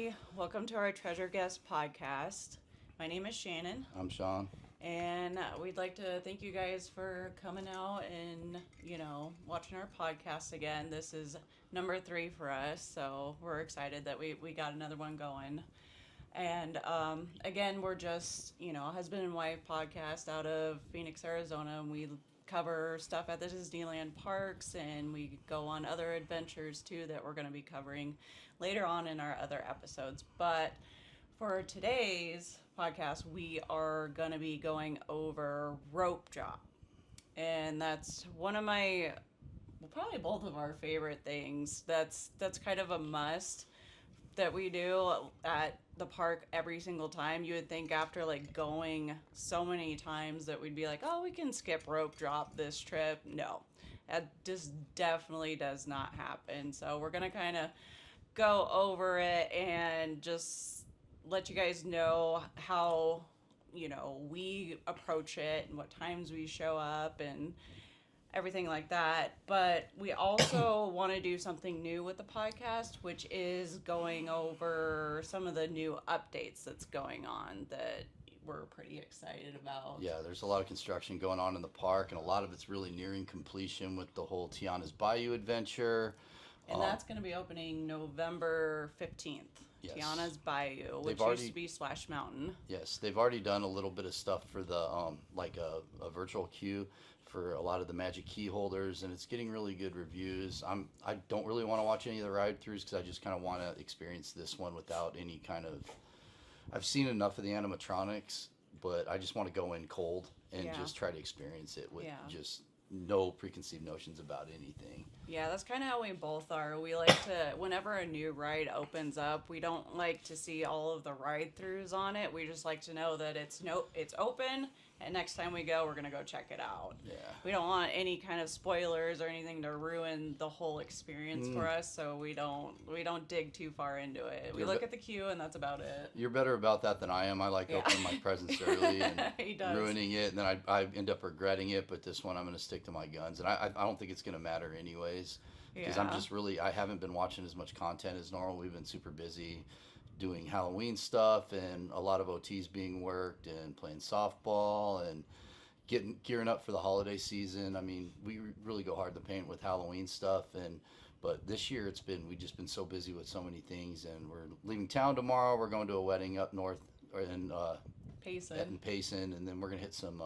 everybody. Welcome to our Treasure Guest podcast. My name is Shannon, I'm Sean. and we'd like to thank you guys for coming out and, watching our podcast again. This is number 3 for us, so we're excited that we got another one going. And again, we're just, a husband and wife podcast out of Phoenix, Arizona, and we cover stuff at the Disneyland parks, and we go on other adventures too that we're going to be covering later on in our other episodes. But for today's podcast, we are going to be going over rope drop. And that's one of my, well, probably both of our favorite things. That's kind of a must that we do at the park every single time. You would think after going so many times that we'd be like, oh, we can skip rope drop this trip. No, that just definitely does not happen. So we're going to kind of go over it and just let you guys know how, we approach it and what times we show up and everything like that. But we also want to do something new with the podcast, which is going over some of the new updates that's going on that we're pretty excited about. Yeah, there's a lot of construction going on in the park, and a lot of it's really nearing completion with the whole Tiana's Bayou adventure. And that's going to be opening November 15th. Yes. Tiana's Bayou, which used to be Splash Mountain. Yes, they've already done a little bit of stuff for the a virtual queue for a lot of the Magic Key holders, and it's getting really good reviews. I don't really want to watch any of the ride-throughs because I just kind of want to experience this one without any kind of. I've seen enough of the animatronics, but I just want to go in cold and just try to experience it with just no preconceived notions about anything. Yeah, that's kind of how we both are. We like to, whenever a new ride opens up, we don't like to see all of the ride-throughs on it. We just like to know that it's open, and next time we go, we're going to go check it out. Yeah. We don't want any kind of spoilers or anything to ruin the whole experience for us, so we don't dig too far into it. We look at the queue, and that's about it. You're better about that than I am. I like opening my presents early and ruining it, and then I end up regretting it. But this one, I'm going to stick to my guns, and I don't think it's going to matter anyways, because I'm just I haven't been watching as much content as normal. We've been super busy doing Halloween stuff and a lot of OTs being worked and playing softball and gearing up for the holiday season. I mean, we really go hard to paint with Halloween stuff, but this year we've just been so busy with so many things, and we're leaving town tomorrow. We're going to a wedding up north in Payson, and then we're gonna hit some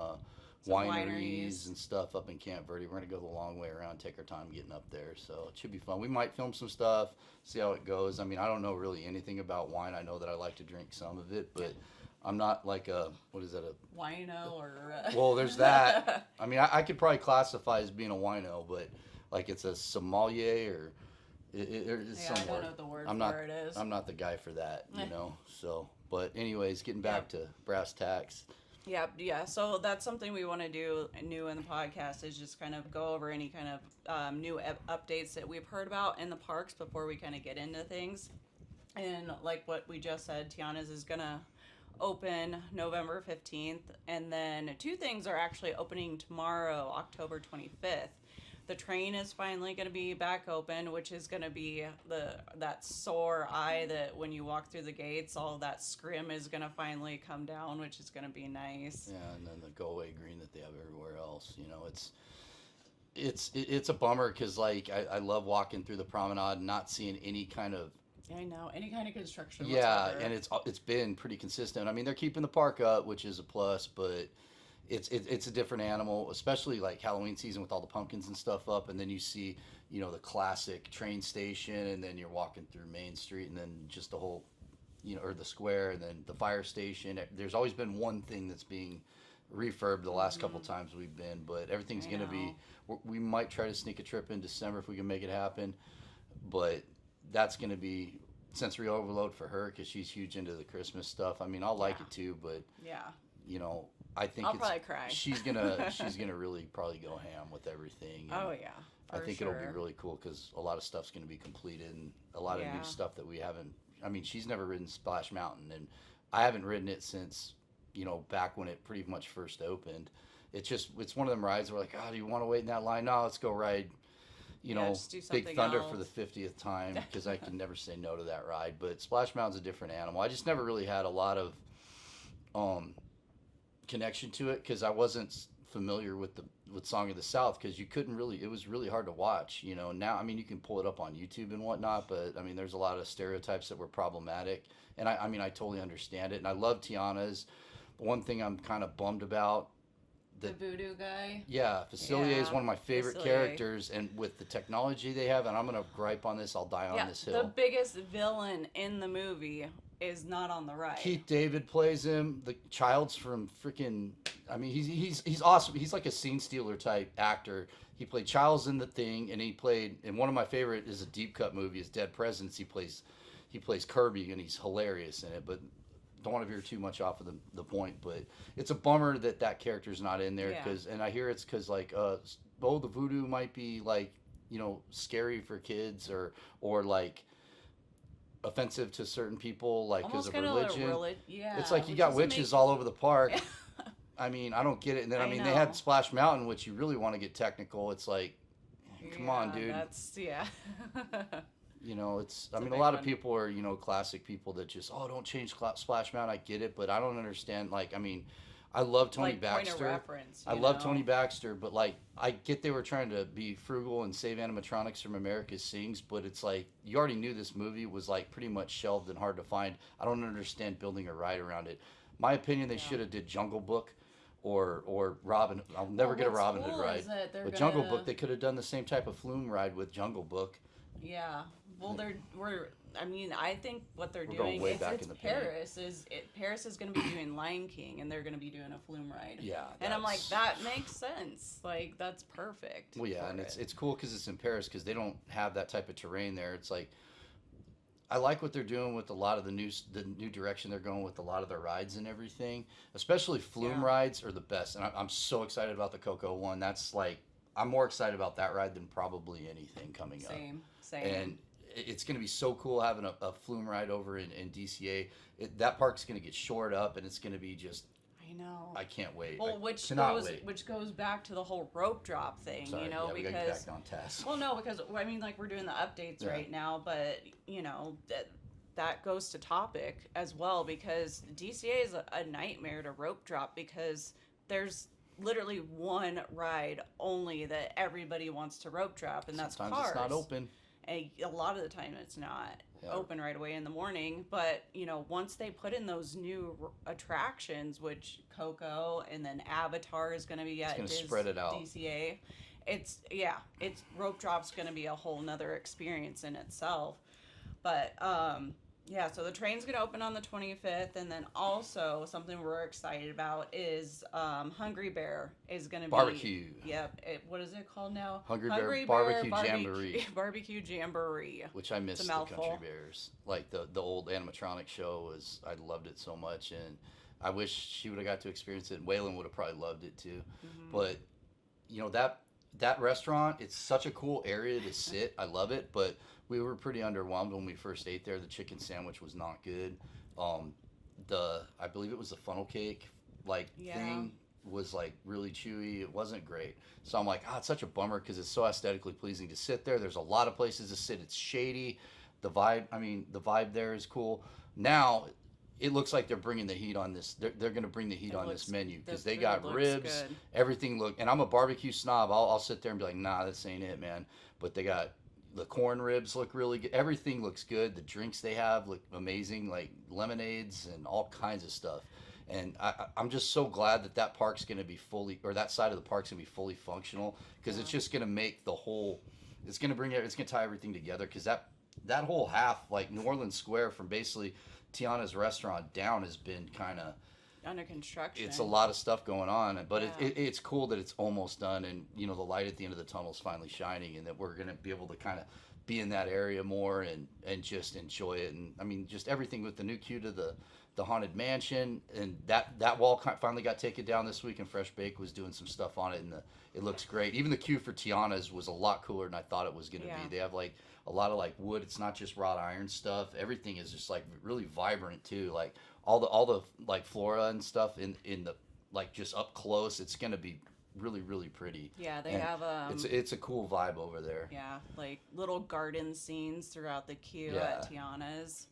wineries and stuff up in Camp Verde. We're gonna go the long way around, take our time getting up there, so it should be fun. We might film some stuff, see how it goes. I mean, I don't know really anything about wine. I know that I like to drink some of it, but I'm not like a wino or well, there's that. I mean, I could probably classify as being a wino, but like it's a sommelier or it's I somewhere. don't know what the word for it is. I'm not the guy for that, so but anyways, getting back to brass tacks. Yeah. So that's something we want to do new in the podcast, is just kind of go over any kind of new updates that we've heard about in the parks before we kind of get into things. And like what we just said, Tiana's is going to open November 15th. And then 2 things are actually opening tomorrow, October 25th. The train is finally going to be back open, which is going to be that sore eye that when you walk through the gates, all of that scrim is going to finally come down, which is going to be nice. Yeah, and then the go-away green that they have everywhere else. It's a bummer because I love walking through the promenade and not seeing any kind of. I know, any kind of construction. Yeah, whatsoever. and it's been pretty consistent. I mean, they're keeping the park up, which is a plus, but. It's a different animal, especially like Halloween season with all the pumpkins and stuff up, and then you see, the classic train station, and then you're walking through Main Street, and then just the whole, or the square, and then the fire station. There's always been one thing that's being refurbed the last couple times we've been, but everything's going to be, we might try to sneak a trip in December if we can make it happen, but that's going to be sensory overload for her because she's huge into the Christmas stuff. I mean, I'll like it too, but I think I'll probably cry. She's gonna really probably go ham with everything. Oh yeah, I think it'll be really cool because a lot of stuff's gonna be completed and a lot of new stuff that we haven't. I mean, she's never ridden Splash Mountain, and I haven't ridden it since back when it pretty much first opened. It's one of them rides where like, oh, do you want to wait in that line? No, let's go ride you know, just do something Big Thunder else. for the 50th time because I can never say no to that ride. But Splash Mountain's a different animal. I just never really had a lot of connection to it because I wasn't familiar with Song of the South because you couldn't really, it was really hard to watch, you know. Now, I mean, you can pull it up on YouTube and whatnot, but I mean, there's a lot of stereotypes that were problematic, and I mean, I totally understand it, and I love Tiana's. One thing I'm kind of bummed about, the voodoo guy. Yeah, Facilier is one of my favorite Facilier. characters, and with the technology they have, and I'm gonna gripe on this, I'll die on this hill. The biggest villain in the movie is not on the ride. Keith David plays him. The child's from freaking. I mean, he's awesome. He's like a scene stealer type actor. He played Childs in The Thing, and he played. And one of my favorite is a deep cut movie is Dead Presidents. He plays Kirby, and he's hilarious in it. But don't want to veer too much off of the point. But it's a bummer that character's not in there because. And I hear it's because like the voodoo might be like scary for kids or like offensive to certain people, like because of religion. It's like you got witches all over the park. I mean, I don't get it. And then I mean, they had Splash Mountain, which you really want to get technical. It's like, come on, dude. That's it's. I mean, a lot of people are classic people that just don't change Splash Mountain. I get it, but I don't understand. Like, I mean, I love Tony Baxter. Point of reference, I love Tony Baxter, but like I get they were trying to be frugal and save animatronics from America's Sings, but it's like you already knew this movie was like pretty much shelved and hard to find. I don't understand building a ride around it. My opinion, they should have did Jungle Book or Robin. I'll never get a Robin Hood ride. But Jungle Book, they could have done the same type of flume ride with Jungle Book. Yeah. Well, I think what they're doing is Paris is going to be doing Lion King, and they're going to be doing a flume ride. Yeah. And I'm like, that makes sense. Like, that's perfect. Well, yeah, and it's cool because it's in Paris because they don't have that type of terrain there. It's like, I like what they're doing with a lot of the new direction they're going with a lot of their rides and everything. Especially flume rides are the best, and I'm so excited about the Coco one. That's like, I'm more excited about that ride than probably anything coming up. Same. And it's going to be so cool having a flume ride over in DCA. That park's going to get shored up, and it's going to be just. I know. I can't wait. Well, which goes back to the whole rope drop thing, Sorry, because we gotta get back on task. Well, no, because I mean, like we're doing the updates right now, but that goes to topic as well because DCA is a nightmare to rope drop because there's literally one ride only that everybody wants to rope drop, and that's Sometimes Cars. It's not open. A lot of the time it's not open right away in the morning, but once they put in those new attractions, which Coco and then Avatar is going to be at spread it out. DCA, it's rope drop's going to be a whole nother experience in itself. But so the train's going to open on the 25th, and then also something we're excited about is Hungry Bear is going to be barbecue. Yep. What is it called now? Hungry Bear Barbecue Jamboree. Barbecue Jamboree. Which I miss the Country Bears. Like the old animatronic show I loved it so much, and I wish she would have got to experience it. And Waylon would have probably loved it too. Mm-hmm. But that restaurant, it's such a cool area to sit. I love it, but we were pretty underwhelmed when we first ate there. The chicken sandwich was not good. I believe it was the funnel cake thing was like really chewy. It wasn't great. So I'm like, it's such a bummer because it's so aesthetically pleasing to sit there. There's a lot of places to sit. It's shady. The vibe there is cool. Now it looks like they're bringing the heat on this. They're going to bring the heat on this menu because they got ribs. Good. Everything and I'm a barbecue snob. I'll sit there and be like, nah, this ain't it, man. But they got. The corn ribs look really good. Everything looks good. The drinks they have look amazing, like lemonades and all kinds of stuff. And I'm just so glad that park's going to be that side of the park's going to be fully functional because it's just going to make the whole, it's going to tie everything together because that whole half, like New Orleans Square from basically Tiana's restaurant down has been kind of, under construction. It's a lot of stuff going on, but it's cool that it's almost done, and the light at the end of the tunnel is finally shining, and that we're going to be able to kind of be in that area more and just enjoy it. And I mean, just everything with the new queue to the Haunted Mansion, and that wall finally got taken down this week, and Fresh Bake was doing some stuff on it, and it looks great. Even the queue for Tiana's was a lot cooler than I thought it was going to be. They have like a lot of like wood. It's not just wrought iron stuff. Everything is just like really vibrant too. Like all the like flora and stuff in the like just up close. It's going to be really, really pretty. Yeah, they and have it's a cool vibe over there. Yeah, like little garden scenes throughout the queue Yeah. at Tiana's.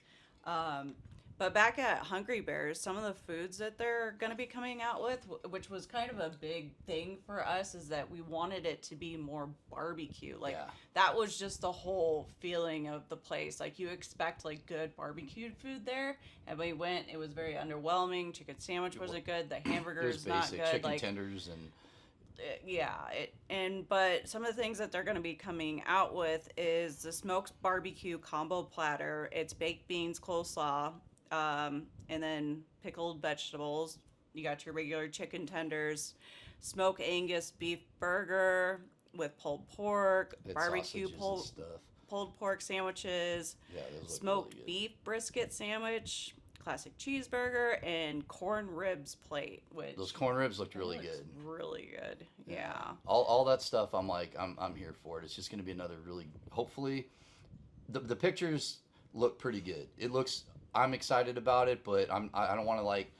But back at Hungry Bears, some of the foods that they're going to be coming out with, which was kind of a big thing for us, is that we wanted it to be more barbecue. Like, that was just the whole feeling of the place. Like, you expect, like, good barbecued food there. And we went, it was very underwhelming. Chicken sandwich wasn't good. The hamburger is not good. Chicken like, tenders and... But some of the things that they're going to be coming out with is the smoked barbecue combo platter. It's baked beans, coleslaw, and then pickled vegetables. You got your regular chicken tenders, smoked Angus beef burger with pulled pork, barbecue pulled pork sandwiches, smoked really beef brisket sandwich, classic cheeseburger, and corn ribs plate. Which those corn ribs looked really good. Really good. Yeah. All that stuff. I'm here for it. It's just going to be another really. Hopefully, the pictures look pretty good. I'm excited about it, but I don't want to like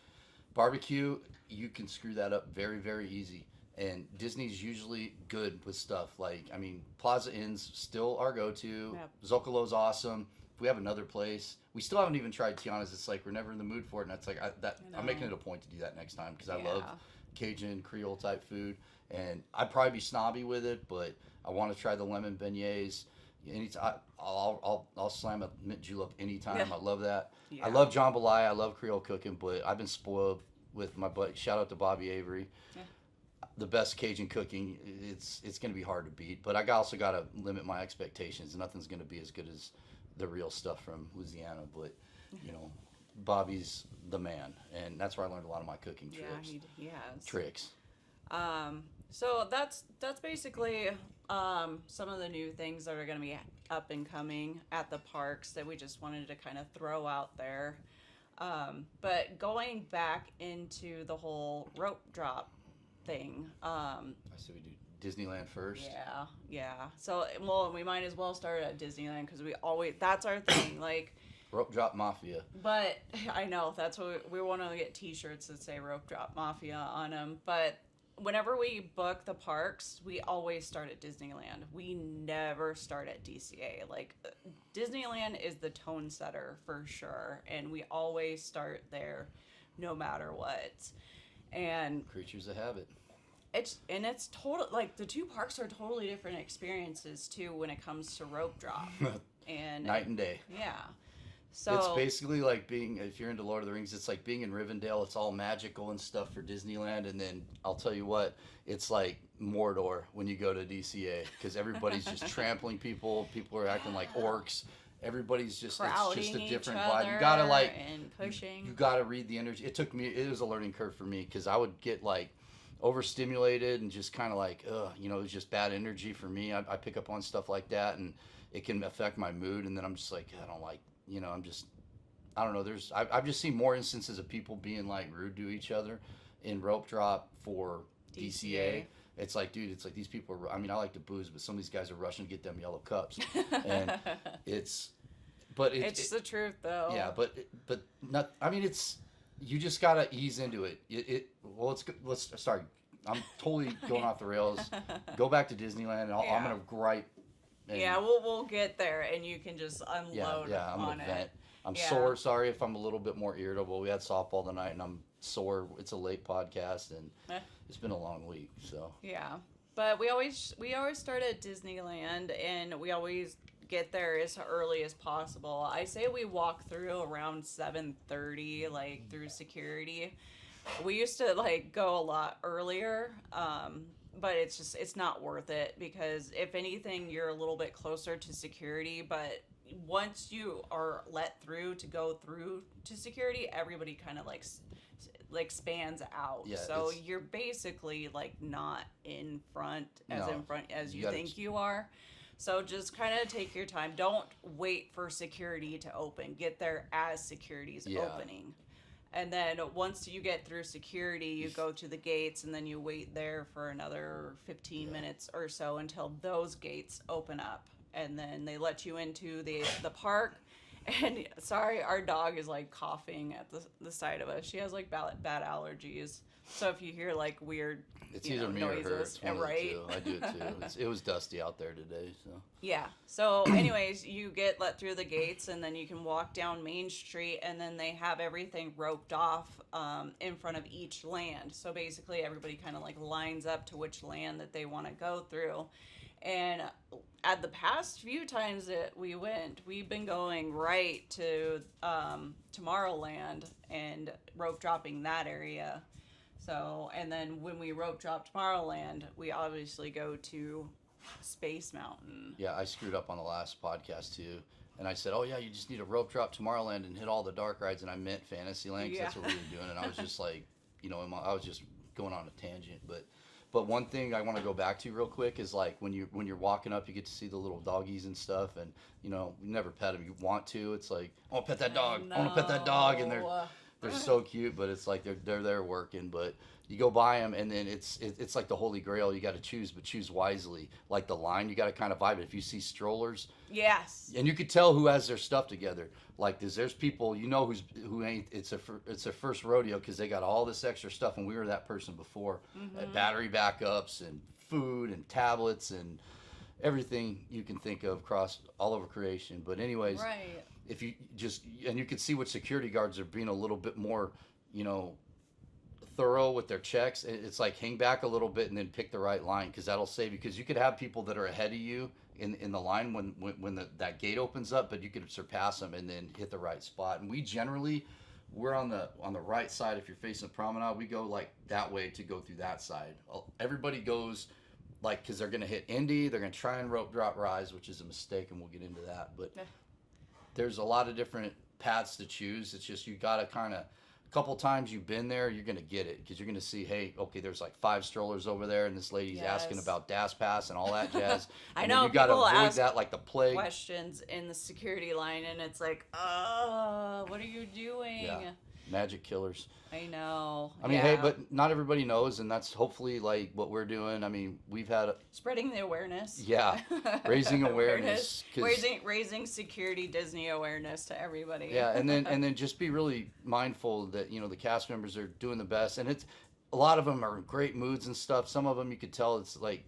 barbecue. You can screw that up very, very easy. And Disney's usually good with stuff. Like, I mean, Plaza Inn's still our go-to. Yep. Zocalo's awesome. If we have another place, we still haven't even tried Tiana's. It's like we're never in the mood for it, and that's like I'm making it a point to do that next time because I love Cajun Creole type food, and I'd probably be snobby with it, but I want to try the lemon beignets. Anytime, I'll slam a mint julep anytime. Yeah. I love that. Yeah. I love jambalaya. I love Creole cooking, but I've been spoiled with my buddy. Shout out to Bobby Avery. Yeah. The best Cajun cooking. It's going to be hard to beat, but I also got to limit my expectations. Nothing's going to be as good as the real stuff from Louisiana, but Bobby's the man, and that's where I learned a lot of my cooking tricks. He has tricks. So that's basically some of the new things that are going to be up and coming at the parks that we just wanted to kind of throw out there. But going back into the whole rope drop thing. I say we do Disneyland first. Yeah. So, we might as well start at Disneyland because that's our thing. Like, Rope Drop Mafia. But I know that's what we want to get T-shirts that say Rope Drop Mafia on them. But whenever we book the parks, we always start at Disneyland. We never start at DCA. Like, Disneyland is the tone setter for sure, and we always start there, no matter what. And creatures of habit. It's total, like, the two parks are totally different experiences too when it comes to rope drop. And night and day. Yeah. So it's basically like if you're into Lord of the Rings, it's like being in Rivendell. It's all magical and stuff for Disneyland, and then I'll tell you what, it's like Mordor when you go to DCA because everybody's just trampling people. People are acting like orcs. Everybody's just crowding, it's just a different each vibe. You gotta and pushing. You gotta read the energy. It was a learning curve for me because I would get like overstimulated and just kind of like it was just bad energy for me. I pick up on stuff like that and it can affect my mood, and then I'm just like I don't like. I don't know. I've just seen more instances of people being like rude to each other in rope drop for DCA. It's like, dude, these people are, I mean, I like to booze, but some of these guys are rushing to get them yellow cups. And it's the truth though. Yeah, but not, I mean, you just got to ease into it. Let's start. I'm totally going off the rails. Go back to Disneyland and I'm going to gripe. Yeah, we'll get there, and you can just unload I'm on gonna it. vent. I'm sore. Sorry if I'm a little bit more irritable. We had softball tonight, and I'm sore. It's a late podcast, and it's been a long week. So yeah, but we always start at Disneyland, and we always get there as early as possible. I say we walk through around 7:30, like through security. We used to like go a lot earlier. But it's not worth it because if anything, you're a little bit closer to security. But once you are let through to go through to security, everybody kind of like spans out. Yeah, so you're basically like not in front as you think you are. So just kind of take your time. Don't wait for security to open. Get there as security's opening. And then once you get through security, you go to the gates, and then you wait there for another 15 minutes or so until those gates open up. And then they let you into the park. And sorry, our dog is like coughing at the side of us. She has like bad allergies. So if you hear like weird, it's either me or her. It's one right? of the two. I do it too. It was dusty out there today, so. Yeah. So, anyways, you get let through the gates, and then you can walk down Main Street, and then they have everything roped off in front of each land. So basically, everybody kind of like lines up to which land that they want to go through. And at the past few times that we went, we've been going right to Tomorrowland and rope dropping that area. So, and then when we rope drop Tomorrowland, we obviously go to Space Mountain. Yeah, I screwed up on the last podcast too. And I said, oh yeah, you just need to rope drop Tomorrowland and hit all the dark rides. And I meant Fantasyland because that's what we were doing. And I was just like, I was just going on a tangent. But one thing I want to go back to real quick is like when you're walking up, you get to see the little doggies and stuff. And, you never pet them. You want to. It's like, I want to pet that dog. I want to pet that dog. And they're so cute, but it's like they're there working. But you go by them, and then it's like the Holy Grail. You got to choose, but choose wisely. Like the line, you got to kind of vibe it. If you see strollers, yes, and you could tell who has their stuff together. Like there's people who ain't. It's their first rodeo because they got all this extra stuff, and we were that person before. Battery backups and food and tablets and everything you can think of across all over creation. But anyways, right. If you and you can see what security guards are being a little bit more, thorough with their checks. It's like hang back a little bit and then pick the right line because that'll save you. Because you could have people that are ahead of you in the line when that gate opens up, but you could surpass them and then hit the right spot. And we're on the right side. If you're facing the promenade, we go like that way to go through that side. Everybody goes like because they're gonna hit Indy, they're gonna try and rope drop Rise, which is a mistake, and we'll get into that. But there's a lot of different paths to choose. It's just you gotta kind of, a couple times you've been there, you're gonna get it because you're gonna see, hey, okay, there's like 5 strollers over there, and this lady's asking about DAS Pass and all that jazz. I know. You gotta avoid that like the plague. Questions in the security line, and it's like, what are you doing? Yeah. Magic killers. I know. I mean, hey, but not everybody knows, and that's hopefully like what we're doing. I mean, we've had spreading the awareness. Yeah, raising awareness. Raising security Disney awareness to everybody. Yeah, and then just be really mindful that the cast members are doing the best, and it's a lot of them are in great moods and stuff. Some of them you could tell it's like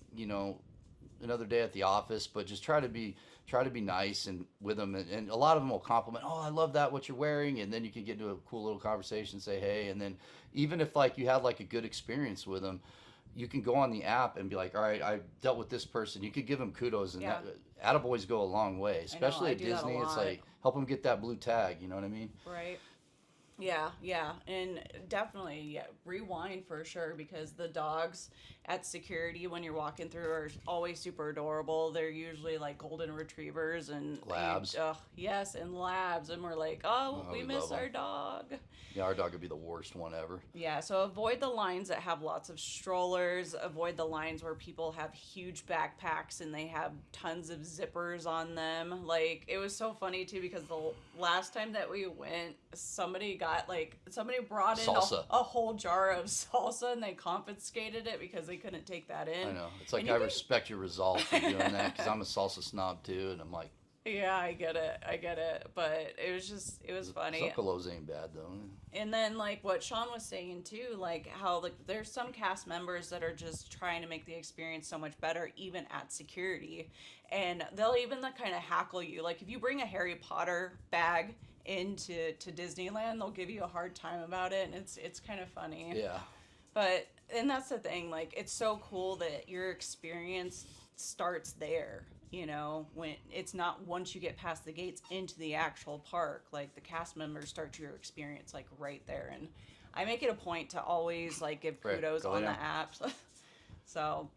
another day at the office, but just try to be nice and with them, and a lot of them will compliment, oh, I love that what you're wearing, and then you can get into a cool little conversation, say hey, and then even if like you had like a good experience with them, you can go on the app and be like, all right, I dealt with this person. You could give them kudos, and that attaboys go a long way, especially at Disney. It's like help them get that blue tag, you know what I mean? Right. Yeah, and definitely rewind for sure, because the dogs at security when you're walking through are always super adorable. They're usually like golden retrievers and labs. Yes, and labs, and we're like, we miss our dog. Yeah, our dog would be the worst one ever. Yeah, so avoid the lines that have lots of strollers. Avoid the lines where people have huge backpacks and they have tons of zippers on them. Like, it was so funny too, because the last time that we went, somebody brought in a whole jar of salsa, and they confiscated it because they couldn't take that in. I know. It's like, I respect your resolve for doing that, because I'm a salsa snob too, and I'm like, yeah, I get it. But it was funny. Zocalo's ain't bad though. And then like what Sean was saying too, like how like there's some cast members that are just trying to make the experience so much better, even at security, and they'll even like kind of hackle you. Like if you bring a Harry Potter bag into Disneyland, they'll give you a hard time about it, and it's kind of funny. Yeah. But and that's the thing, like it's so cool that your experience starts there. When it's not once you get past the gates into the actual park, like the cast members start your experience like right there. And I make it a point to always like give kudos on the apps. So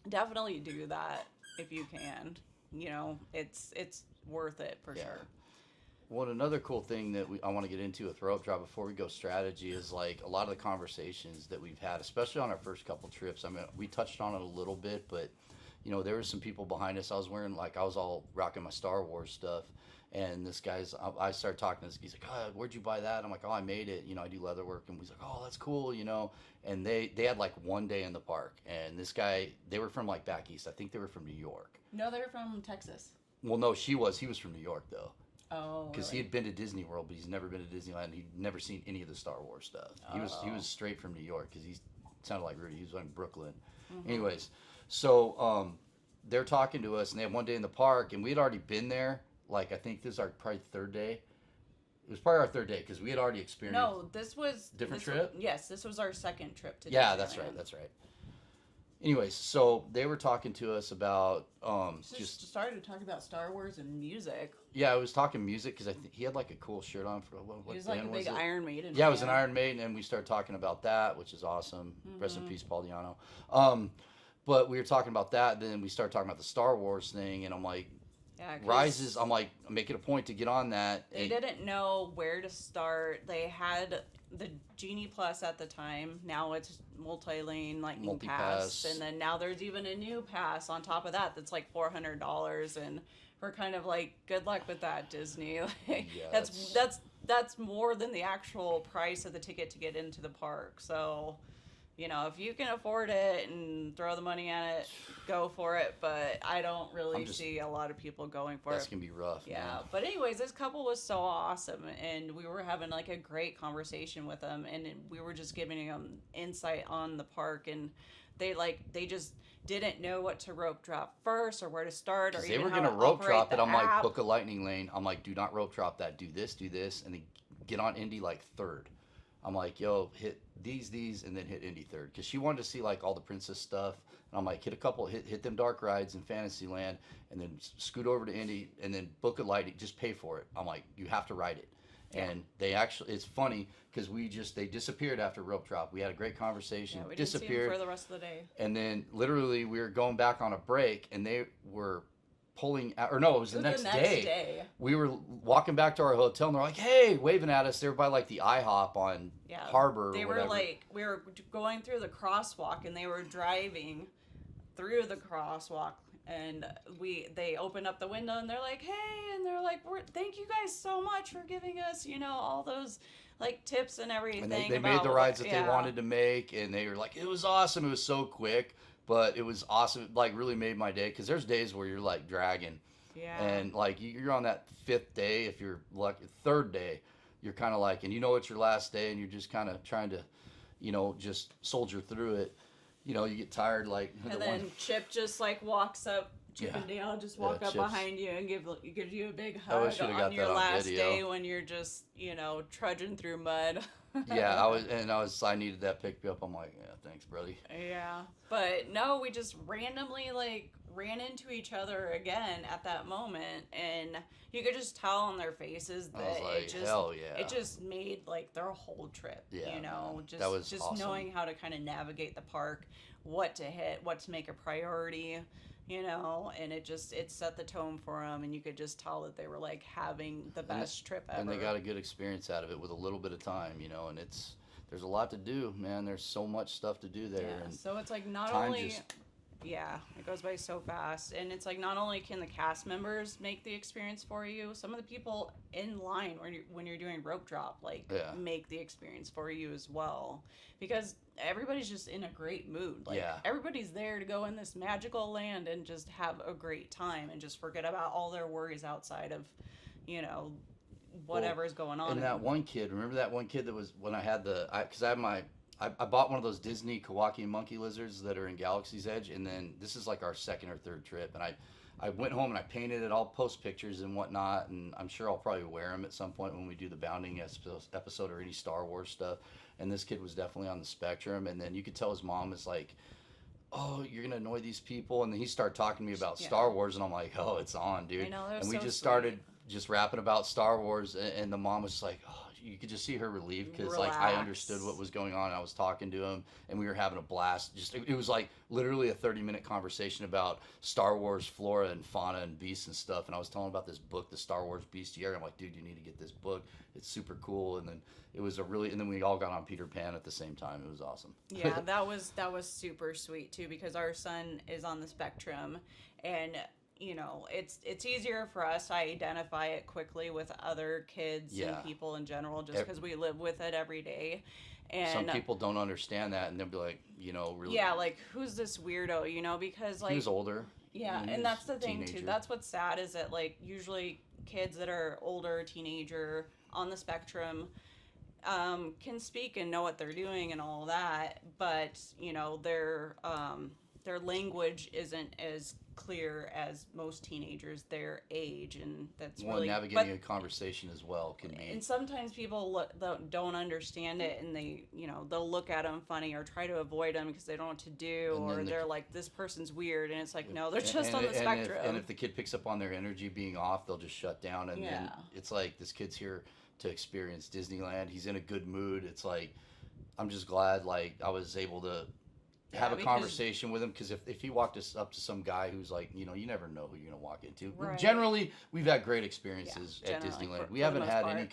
definitely do that if you can. It's worth it for sure. Well, another cool thing that I want to get into with rope drop before we go strategy is like a lot of the conversations that we've had, especially on our first couple trips. I mean, we touched on it a little bit, but there were some people behind us. I was all rocking my Star Wars stuff, and this guy's, I started talking to this, he's like, oh, where'd you buy that? I'm like, oh, I made it, I do leather work, and he's like, oh, that's cool, and they had like one day in the park, and this guy, they were from like back east. I think they were from New York. No, they're from Texas. Well, no, he was from New York though. Oh, because he had been to Disney World, but he's never been to Disneyland. He'd never seen any of the Star Wars stuff. He was straight from New York because he sounded like Rudy. He was in Brooklyn. Anyways, so they're talking to us, and they have one day in the park, and we had already been there. Like, I think this is our probably third day. It was probably our third day because we had already experienced. No, this was different trip. Yes, this was our second trip to. Yeah, Disneyland. that's right. Anyways, so they were talking to us about just started to talk about Star Wars and music. Yeah, I was talking music because I think he had like a cool shirt on for what he was like a big Iron Maiden. Yeah, it was an Iron Maiden, and we started talking about that, which is awesome. Rest in peace, Paul Diano. But we were talking about that, then we started talking about the Star Wars thing, and I'm like, Rises. I'm like, making a point to get on that. They didn't know where to start. They had the Genie Plus at the time. Now it's multi-lane lightning pass, and then now there's even a new pass on top of that that's like $400, and we're kind of like, good luck with that, Disney. Like, yeah, that's more than the actual price of the ticket to get into the park. So, you know, if you can afford it and throw the money at it, go for it. But I don't really see a lot of people going for it. That's going to be rough. Yeah. Man. But anyways, this couple was so awesome. And we were having like a great conversation with them. And we were just giving them insight on the park. And they just didn't know what to rope drop first or where to start. Or they were going to rope drop it. I'm like, book a lightning lane. I'm like, do not rope drop that. Do this. And then get on Indy like third. I'm like, yo, hit these, and then hit Indy third. Because she wanted to see, like, all the princess stuff. And I'm like, hit them dark rides in Fantasyland, and then scoot over to Indy, and then book a light. Just pay for it. I'm like, you have to ride it. Yeah. And they actually, it's funny, because they disappeared after rope drop. We had a great conversation. Yeah, we didn't see them for the rest of the day. And then, literally, we were going back on a break, and they were pulling out, or no, it was the next day. We were walking back to our hotel, and they're like, hey, waving at us. They were by like the IHOP on Harbor. They were like, we were going through the crosswalk, and they were driving through the crosswalk, and they opened up the window, and they're like, hey, and they're like, thank you guys so much for giving us, you know, all those like tips and everything. And they made the rides that they wanted to make, and they were like, it was awesome. It was so quick. But it was awesome. It, like, really made my day. Because there's days where you're, like, dragging. Yeah. And, like, you're on that fifth day. If you're lucky, third day, you're kind of like, and you know it's your last day, and you're just kind of trying to, you know, just soldier through it. You know, you get tired, like. And then Chip just, like, walks up. Chip and Dale just walk up behind you and give you a big hug on your last day when you're just, you know, trudging through mud. Yeah, I needed that pick me up. I'm like, yeah, thanks, buddy. Yeah, but no, we just randomly like ran into each other again at that moment, and you could just tell on their faces that it just made like their whole trip. Yeah, you know, that was just awesome. Knowing how to kind of navigate the park, what to hit, what to make a priority. You know, and it set the tone for them, and you could just tell that they were like having the best trip ever. And they got a good experience out of it with a little bit of time, you know, and there's a lot to do, man. There's so much stuff to do there. Yeah, and so it's like not only, it goes by so fast, and it's like not only can the cast members make the experience for you, some of the people in line when you're doing rope drop, make the experience for you as well, because everybody's just in a great mood. Like, everybody's there to go in this magical land and just have a great time and just forget about all their worries outside of, you know, whatever's going on. And that one kid, remember that one kid that was, when I had because I bought one of those Disney Kawaki monkey lizards that are in Galaxy's Edge, and then this is like our second or third trip, and I went home and I painted it. I'll post pictures and whatnot, and I'm sure I'll probably wear them at some point when we do the Bounding episode or any Star Wars stuff. And this kid was definitely on the spectrum, and then you could tell his mom is like, oh, you're gonna annoy these people, and then he started talking to me about Star Wars, and I'm like, oh, it's on, dude. I know, and we just started just rapping about Star Wars, and the mom was just like, oh, you could just see her relieved, because like I understood what was going on, and I was talking to him, and we were having a blast. Just it was like literally a 30-minute conversation about Star Wars flora and fauna and beasts and stuff, and I was telling him about this book, the Star Wars Bestiary. I'm like, dude, you need to get this book. It's super cool. And then and then we all got on Peter Pan at the same time. It was awesome. Yeah, that was super sweet too, because our son is on the spectrum, and you know, it's easier for us to identify it quickly with other kids and people in general, just because we live with it every day. And some people don't understand that, and they'll be like, you know, really. Yeah, like, who's this weirdo, you know, because like. He was older. Yeah, and that's the thing too. That's what's sad, is that like usually kids that are older, teenager, on the spectrum, can speak and know what they're doing and all that, but their language isn't as clear as most teenagers their age, and that's really navigating a conversation as well can be. And sometimes people don't understand it, and they'll look at them funny or try to avoid them because they don't know what to do, or they're like, this person's weird, and it's like, no, they're just on the spectrum. And if the kid picks up on their energy being off, they'll just shut down, and then it's like, this kid's here to experience Disneyland. He's in a good mood. It's like, I'm just glad like I was able to have a conversation with him, because if he walked us up to some guy who's like, you never know who you're gonna walk into. Right. Generally, we've had great experiences at Disneyland. We haven't had any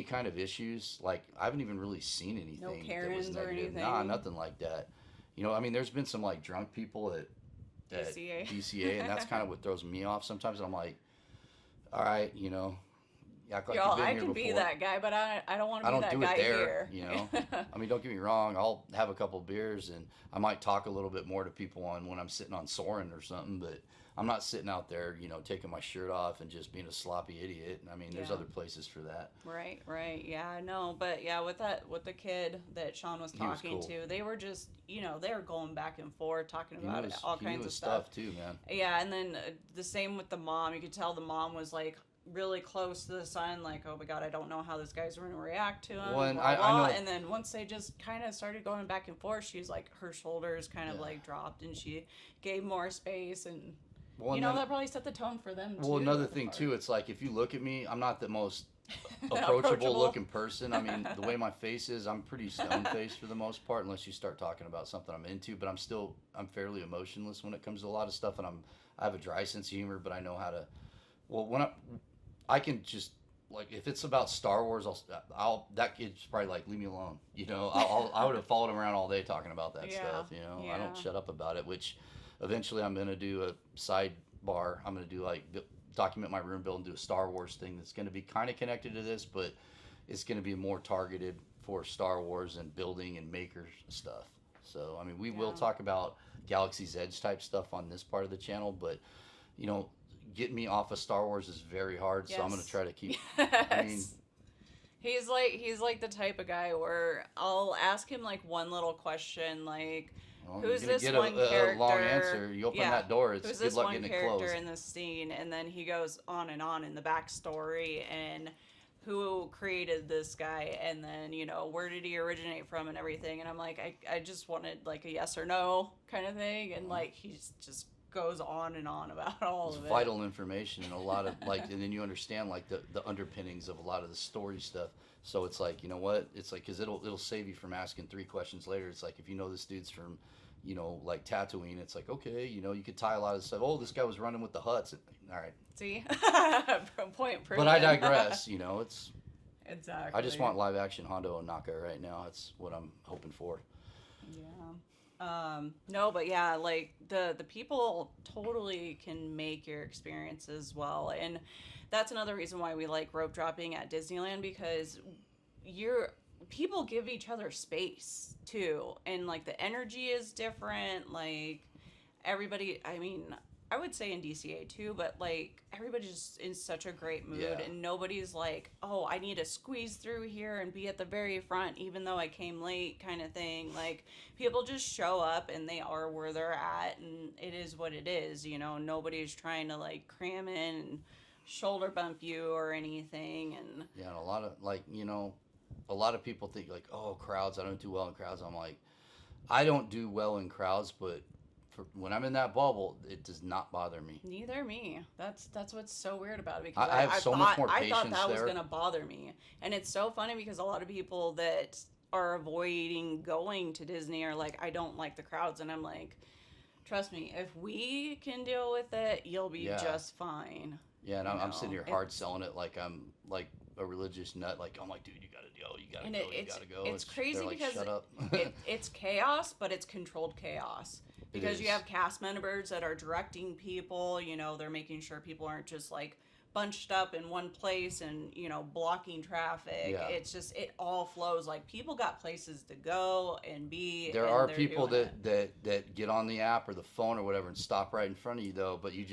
kind of issues. Like, I haven't even really seen anything no Karens that was negative. Or anything. Nah, nothing like that. I mean, there's been some like drunk people at DCA, and that's kind of what throws me off sometimes. And I'm like, all right, act like you've been I here can before. be that guy, but I don't want to be that guy there, here. I mean, don't get me wrong. I'll have a couple beers and I might talk a little bit more to people when I'm sitting on Soarin' or something, but I'm not sitting out there, taking my shirt off and just being a sloppy idiot. I mean, there's other places for that. Right. Yeah, I know. But yeah, with the kid that Sean was talking to, they were just, they were going back and forth talking about all kinds of stuff too, man. Yeah, and then the same with the mom. You could tell the mom was like really close to the son, like, oh my god, I don't know how this guy's going to react to him. Well, I know. And then once they just kind of started going back and forth, she's like, her shoulders kind of like dropped, and she gave more space, and that probably set the tone for them too. Well, another thing too, it's like, if you look at me, I'm not the most approachable looking person. I mean, the way my face is, I'm pretty stone faced for the most part, unless you start talking about something I'm into. But I'm fairly emotionless when it comes to a lot of stuff, and I have a dry sense of humor, but I know how to. Well, I can just, like, if it's about Star Wars, that kid's probably like, leave me alone. I would have followed him around all day talking about that stuff. I don't shut up about it. Which eventually I'm gonna do a sidebar. I'm gonna do like document my room build and do a Star Wars thing that's gonna be kind of connected to this, but it's gonna be more targeted for Star Wars and building and maker stuff. So I mean, we will talk about Galaxy's Edge type stuff on this part of the channel, but getting me off of Star Wars is very hard, so I'm gonna try to keep. I mean, he's like the type of guy where I'll ask him like one little question, like, who's this one character? A long answer. You open that door, it's good luck getting it closed. Who's this one character in this scene? And then he goes on in the backstory and who created this guy, and then where did he originate from and everything. And I'm like, I just wanted like a yes or no kind of thing, and like he's just goes on and on about all of it. Vital information, and a lot of like, and then you understand like the underpinnings of a lot of the story stuff. So it's like, it's like, because it'll save you from asking 3 questions later. It's like, if this dude's from like Tatooine, it's like, okay, you could tie a lot of stuff. Oh, this guy was running with the Hutts. All right, see. Point proven. But I digress. It's exactly, I just want live action Hondo Ohnaka right now. That's what I'm hoping for. Yeah. No, but yeah, like the people totally can make your experiences well, and that's another reason why we like rope dropping at Disneyland, because people give each other space too, and like the energy is different. Like everybody, I mean, I would say in DCA too, but like everybody's just in such a great mood, and nobody's like, oh, I need to squeeze through here and be at the very front even though I came late kind of thing. Like people just show up and they are where they're at, and it is what it is. Nobody's trying to like cram in and shoulder bump you or anything. And and a lot of like, a lot of people think like, oh, crowds, I don't do well in crowds. I'm like, I don't do well in crowds, but when I'm in that bubble, it does not bother me. Neither me. That's what's so weird about it, because I have so much more patience. I thought that was gonna bother me, and it's so funny because a lot of people that are avoiding going to Disney are like, I don't like the crowds, and I'm like, trust me, if we can deal with it, you'll be just fine. Yeah, and I'm sitting here hard selling it like I'm like a religious nut. Like, I'm like, dude, you gotta go, you gotta go. It's crazy like, because shut up. it's chaos, but it's controlled chaos. Because you have cast members that are directing people, they're making sure people aren't just like bunched up in one place and, you know, blocking traffic. Yeah. It's just, it all flows. Like, people got places to go and be. There are people that get on the app or the phone or whatever and stop right in front of you, though. But you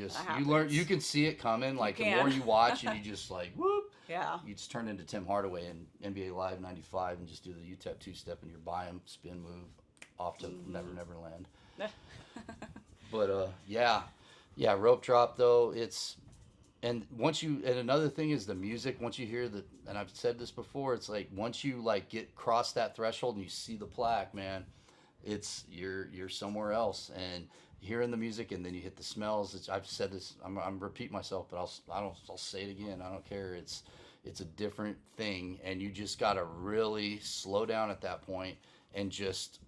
learn, you can see it coming. Like, the more you watch and you just like, whoop. Yeah. You just turn into Tim Hardaway in NBA Live 95 and just do the UTEP two-step and you're by him, spin move, off to Never Never Land. But, yeah, rope drop, though, and another thing is the music. Once you hear and I've said this before, it's like once you like cross that threshold and you see the plaque, man, you're somewhere else. And hearing the music and then you hit the smells. I've said this. I'm repeating myself, but I'll say it again. I don't care. It's a different thing, and you just gotta really slow down at that point and just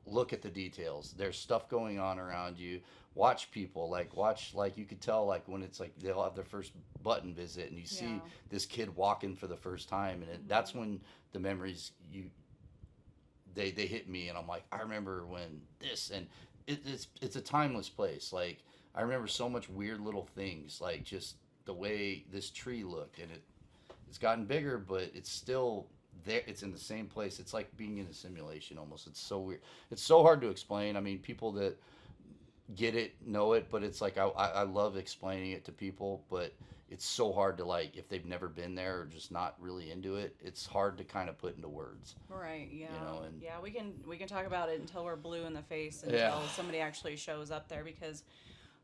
look at the details. There's stuff going on around you. Watch people, like you could tell, like when it's like they'll have their first button visit and you see this kid walking for the first time, and that's when the memories they hit me, and I'm like, I remember when this, and it's a timeless place. Like, I remember so much weird little things, like just the way this tree looked, and it's gotten bigger, but it's still there. It's in the same place. It's like being in a simulation almost. It's so weird. It's so hard to explain. I mean, people that get it know it, but it's like I love explaining it to people, but it's so hard to, like, if they've never been there or just not really into it, it's hard to kind of put into words. Right. Yeah. You know, and yeah, we can talk about it until we're blue in the face, until somebody actually shows up there, because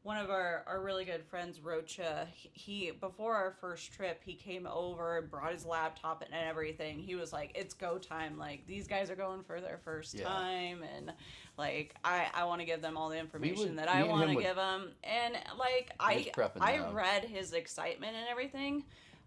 one of our really good friends, Rocha, he before our first trip, he came over and brought his laptop and everything. He was like, it's go time. Like, these guys are going for their first time, and like, I want to give them all the information that I want to give them. And like, I read his excitement and everything,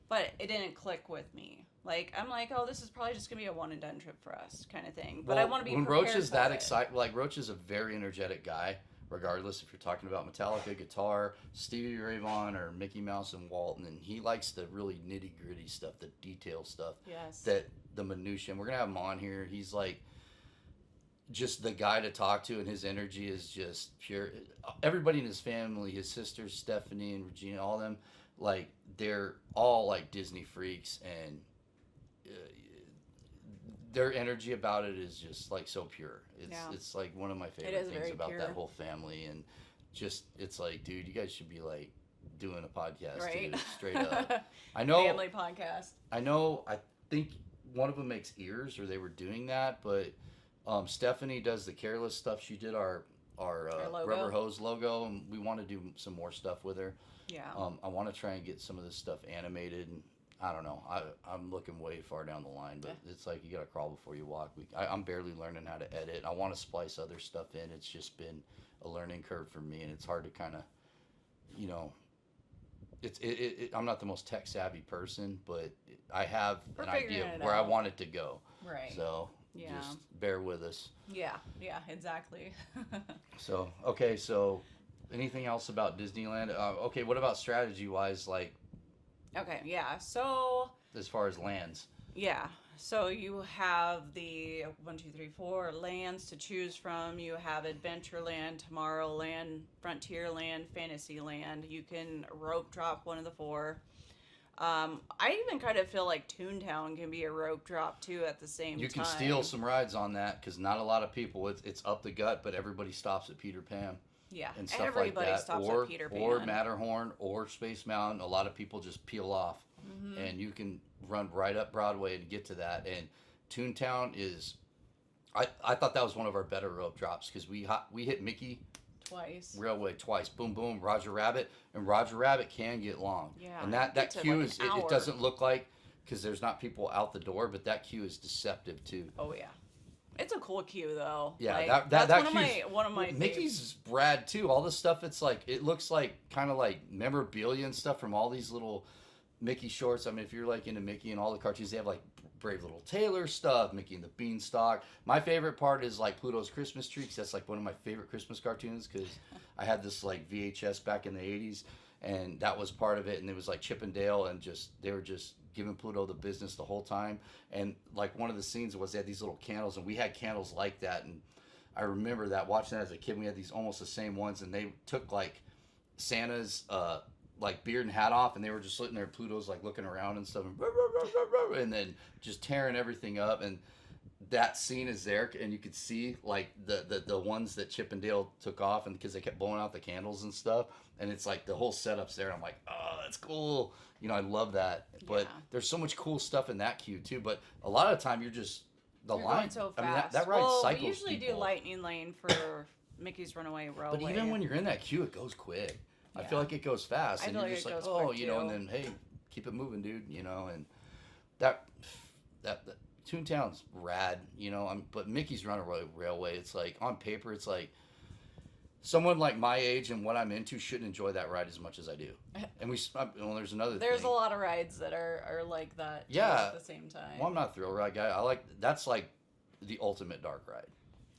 but it didn't click with me. Like, I'm like, oh, this is probably just gonna be a one and done trip for us, kind of thing. But I want to be when prepared Roach is for that it. excited. Like, Roach is a very energetic guy. Regardless if you're talking about Metallica, guitar, Stevie Ray Vaughan, or Mickey Mouse and Walton, and he likes the really nitty gritty stuff, the detail stuff, that the minutia. And we're gonna have him on here. He's like just the guy to talk to, and his energy is just pure. Everybody in his family, his sisters Stephanie and Regina, all of them, like, they're all like Disney freaks, and their energy about it is just like so pure. It's like one of my favorite things about that whole family, and just, it's like, dude, you guys should be like doing a podcast, right? Dude, straight up. I know, family podcast. I think one of them makes ears, or they were doing that, but Stephanie does the Careless stuff. She did our Rubber Hose logo, and we want to do some more stuff with her. Yeah. I want to try and get some of this stuff animated, and I don't know. I'm looking way far down the line, but it's like you got to crawl before you walk. I'm barely learning how to edit. I want to splice other stuff in. It's just been a learning curve for me, and it's hard to kind of, you know, I'm not the most tech savvy person, but I have an idea of where I want it to go. Right. So just bear with us. Yeah, exactly. So anything else about Disneyland? Okay, what about strategy-wise, like? Okay, yeah, so... As far as lands. Yeah, so you have the 4 lands to choose from. You have Adventureland, Tomorrowland, Frontierland, Fantasyland. You can rope drop one of the 4. I even kind of feel like Toontown can be a rope drop, too, at the same time. You can steal some rides on that, because not a lot of people, it's up the gut, but everybody stops at Peter Pan. Yeah, and stuff everybody like that. stops at Peter Pan. Or Matterhorn, or Space Mountain. A lot of people just peel off, and you can run right up Broadway and get to that. And Toontown is, I thought that was one of our better rope drops, because we hit Mickey twice, Railway twice, boom boom, Roger Rabbit, and Roger Rabbit can get long. Yeah, and that queue is it doesn't look like, because there's not people out the door, but that queue is deceptive too. Oh yeah. It's a cool queue, though. Yeah, like, that's one of my Mickey's is rad too. All this stuff, it's like, it looks like kind of like memorabilia and stuff from all these little Mickey shorts. I mean, if you're like into Mickey and all the cartoons, they have like Brave Little Tailor stuff, Mickey and the Beanstalk. My favorite part is like Pluto's Christmas Tree, because that's like one of my favorite Christmas cartoons, because I had this like VHS back in the 80s, and that was part of it. And it was like Chip and Dale, and they were just giving Pluto the business the whole time. And like one of the scenes was they had these little candles, and we had candles like that. And I remember that, watching that as a kid. We had these almost the same ones, and they took like Santa's like beard and hat off, and they were just sitting there. Pluto's like looking around and stuff, and then just tearing everything up. And that scene is there, and you could see like the ones that Chip and Dale took off, and because they kept blowing out the candles and stuff, and it's like the whole setup's there. I'm like, oh, that's cool. You know, I love that. But there's so much cool stuff in that queue too. But a lot of the time, you're just you're line. So fast. I mean, that ride cycles. We usually people. do Lightning Lane for Mickey's Runaway Railway. But even when you're in that queue, it goes quick. I feel like it goes fast, and you're just like, oh, you know, and then hey, keep it moving, dude. You know, and that Toontown's rad, you know. But Mickey's Runaway Railway, it's like on paper, it's like someone like my age and what I'm into shouldn't enjoy that ride as much as I do. And there's another. There's a lot of rides that are like that. Yeah. At the same time. Well, I'm not a thrill ride guy. That's like the ultimate dark ride.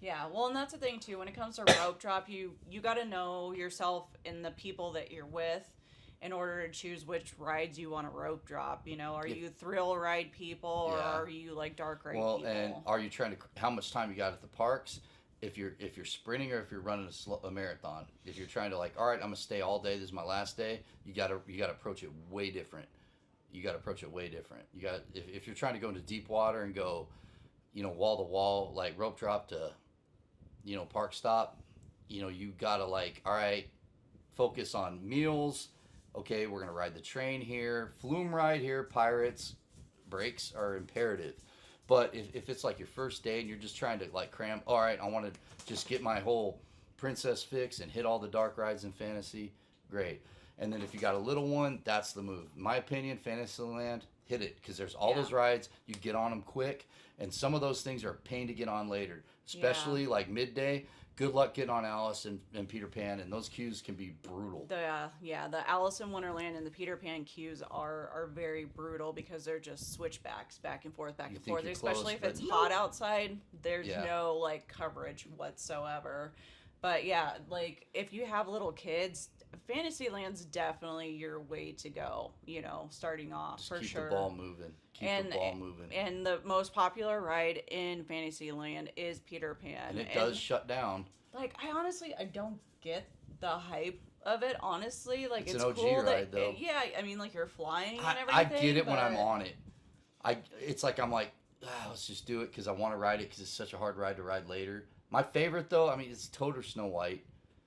Yeah, well, and that's the thing too. When it comes to rope drop, you got to know yourself and the people that you're with in order to choose which rides you want to rope drop. You know, are you thrill ride people or are you like dark ride people? Well, and are you trying to how much time you got at the parks? If you're sprinting or if you're running a marathon, if you're trying to like, all right, I'm gonna stay all day. This is my last day. You gotta approach it way different. You got if you're trying to go into deep water and go, you know, wall to wall, like rope drop to, you know, park stop, you know, you gotta like, all right, focus on meals. Okay, we're gonna ride the train here, flume ride here, pirates, breaks are imperative. But if it's like your first day and you're just trying to like cram, all right, I want to just get my whole princess fix and hit all the dark rides in Fantasy, great. And then if you got a little one, that's the move. In my opinion, Fantasyland, hit it, because there's all those rides, you get on them quick, and some of those things are a pain to get on later, especially like midday. Good luck getting on Alice and Peter Pan, and those queues can be brutal. The Alice in Wonderland and the Peter Pan queues are very brutal because they're just switchbacks back and forth, especially if it's hot outside. There's no like coverage whatsoever. But yeah, like if you have little kids, Fantasyland's definitely your way to go, you know, starting off just for keep sure. The ball moving. Keep the ball moving. And the most popular ride in Fantasyland is Peter Pan. And it does shut down. Like, I don't get the hype of it, honestly. Like, it's an OG cool ride, though. I mean, like, you're flying and everything. I get it when I'm on it. It's like I'm like, let's just do it because I want to ride it because it's such a hard ride to ride later. My favorite, though, I mean, it's Toad or Snow White.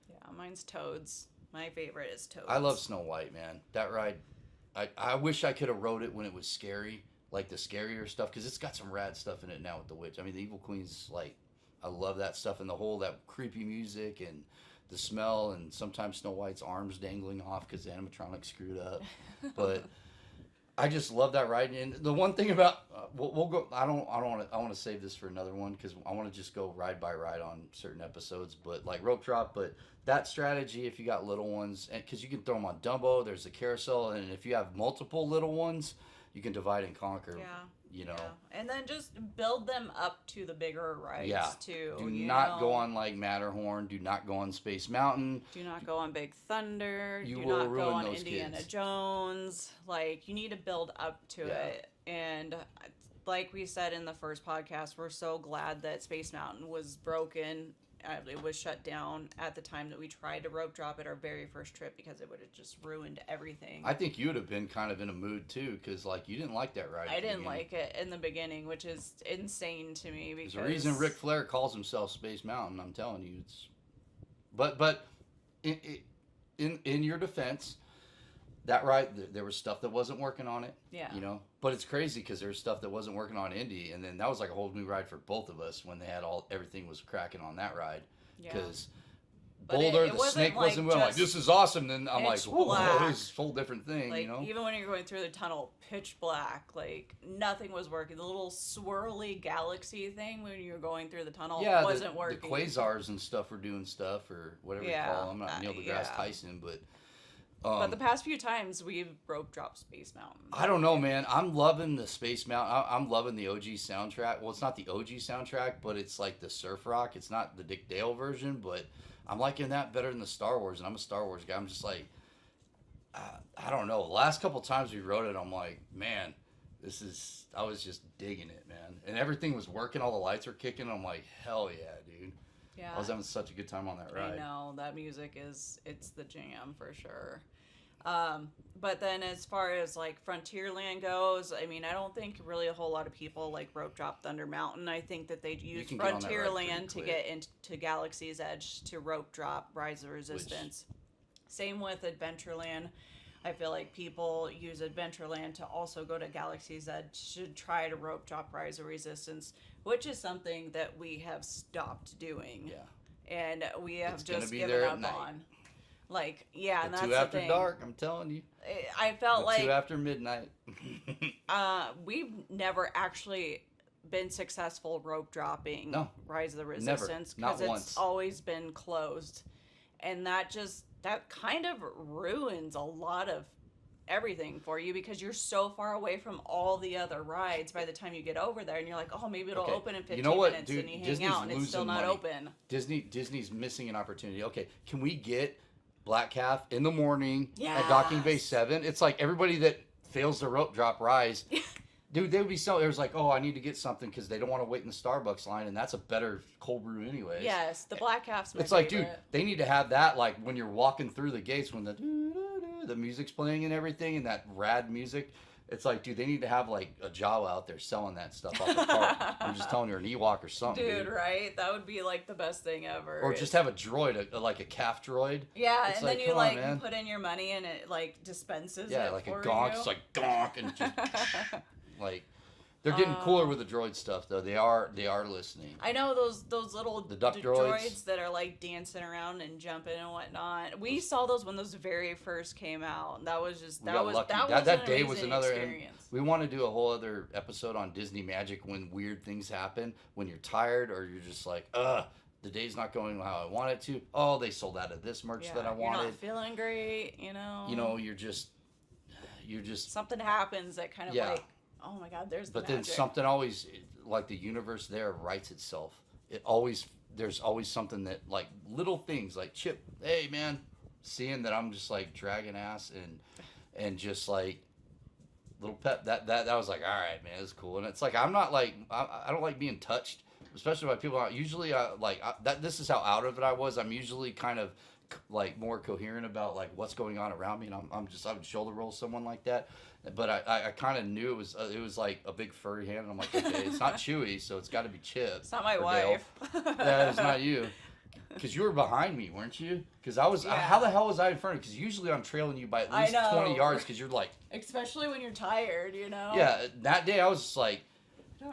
Yeah, mine's Toads. My favorite is Toads. I love Snow White, man. That ride, I wish I could have rode it when it was scary, like the scarier stuff, because it's got some rad stuff in it now with the witch. I mean, the Evil Queen's like, I love that stuff, and the whole, that creepy music and the smell, and sometimes Snow White's arms dangling off because the animatronic screwed up. But I just love that ride. And the one thing about we'll go. I want to save this for another one because I want to just go ride by ride on certain episodes. But like rope drop, but that strategy, if you got little ones, and because you can throw them on Dumbo, there's the carousel, and if you have multiple little ones, you can divide and conquer. Yeah. You know. Yeah. And then just build them up to the bigger rides too. Do not go on like Matterhorn. Do not go on Space Mountain. Do not go on Big Thunder. You do will not ruin go on those Indiana kids. Jones. Like, you need to build up to it. And like we said in the first podcast, we're so glad that Space Mountain was broken. It was shut down at the time that we tried to rope drop at our very first trip because it would have just ruined everything. I think you would have been kind of in a mood too, because like you didn't like that ride. I didn't like it in the beginning, which is insane to me. Because there's a reason Ric Flair calls himself Space Mountain. I'm telling you, it's. But in your defense, that ride there was stuff that wasn't working on it. Yeah. You know, but it's crazy because there's stuff that wasn't working on Indy, and then that was like a whole new ride for both of us when they had everything was cracking on that ride. Because Boulder, the snake wasn't moving. I'm like, this is awesome. Then I'm like, whoa, this is a whole different thing. Like, you know, even when you're going through the tunnel, pitch black, like nothing was working. The little swirly galaxy thing when you were going through the tunnel wasn't working. The quasars and stuff were doing stuff or whatever you call them. I'm not Neil deGrasse Tyson, but. But the past few times we've rope dropped Space Mountain. I don't know, man. I'm loving the Space Mountain. I'm loving the OG soundtrack. Well, it's not the OG soundtrack, but it's like the surf rock. It's not the Dick Dale version, but I'm liking that better than the Star Wars. And I'm a Star Wars guy. I'm just like, I don't know. The last couple times we rode it, I'm like, man, I was just digging it, man. And everything was working. All the lights were kicking. I'm like, hell yeah, dude. Yeah. I was having such a good time on that ride. I know. That music it's the jam for sure. But then as far as like Frontierland goes, I mean, I don't think really a whole lot of people like rope drop Thunder Mountain. I think that they use Frontierland to get into Galaxy's Edge to rope drop Rise of Resistance. Same with Adventureland. I feel like people use Adventureland to also go to Galaxy's Edge to try to rope drop Rise of Resistance, which is something that we have stopped doing. Yeah. And we have just given up on. Like, yeah, and that's the thing. 2 after dark, I'm telling you. I felt like 2 after midnight. We've never actually been successful rope dropping Rise of the Resistance because it's always been closed, and that kind of ruins a lot of everything for you because you're so far away from all the other rides by the time you get over there, and you're like, oh, maybe it'll open in 15 minutes, dude, and you hang out, and it's still not open. Disney's missing an opportunity. Okay, can we get Black Calf in the morning at Docking Bay 7? It's like everybody that fails to rope drop Rise, dude, they would be so. It was like, oh, I need to get something because they don't want to wait in the Starbucks line, and that's a better cold brew anyways. Yes, the Black Calf's my It's like, dude, they need to have that like when you're walking through the gates when the music's playing and everything and that rad music. It's like, dude, they need to have like a Jawa out there selling that stuff off the cart. I'm just telling you, an Ewok or something. Dude, right? That would be like the best thing ever. Or just have a droid, like a calf droid. Yeah, it's and then you like put in your money and it like dispenses. Yeah, like a gonk. It's like gonk and just like. They're getting cooler with the droid stuff, though. They are listening. I know those little the duck droids that are like dancing around and jumping and whatnot. We saw those when those very first came out. That was just that day was another experience. We want to do a whole other episode on Disney Magic when weird things happen, when you're tired or you're just like, the day's not going how I want it to. Oh, they sold out of this merch that I wanted. You're not feeling great, you know. You know, you're just something happens that kind of like. Oh my God, there's the magic. Then something always, like the universe there writes itself. There's always something that, like little things like Chip, hey man, seeing that I'm just like dragging ass and just like little pep, that was like, all right, man, it's cool. And it's like, I'm not like, I don't like being touched, especially by people. Usually this is how out of it I was. I'm usually kind of like more coherent about like what's going on around me, and I would shoulder roll someone like that. But I kind of knew it was like a big furry hand, and I'm like, okay, it's not Chewy, so it's got to be Chip. It's not my wife. Yeah, it's not you. Because you were behind me, weren't you? Because I was. How the hell was I in front of you? Because usually I'm trailing you by at least 20 yards. Because you're like. Especially when you're tired, you know. Yeah, that day I was just like.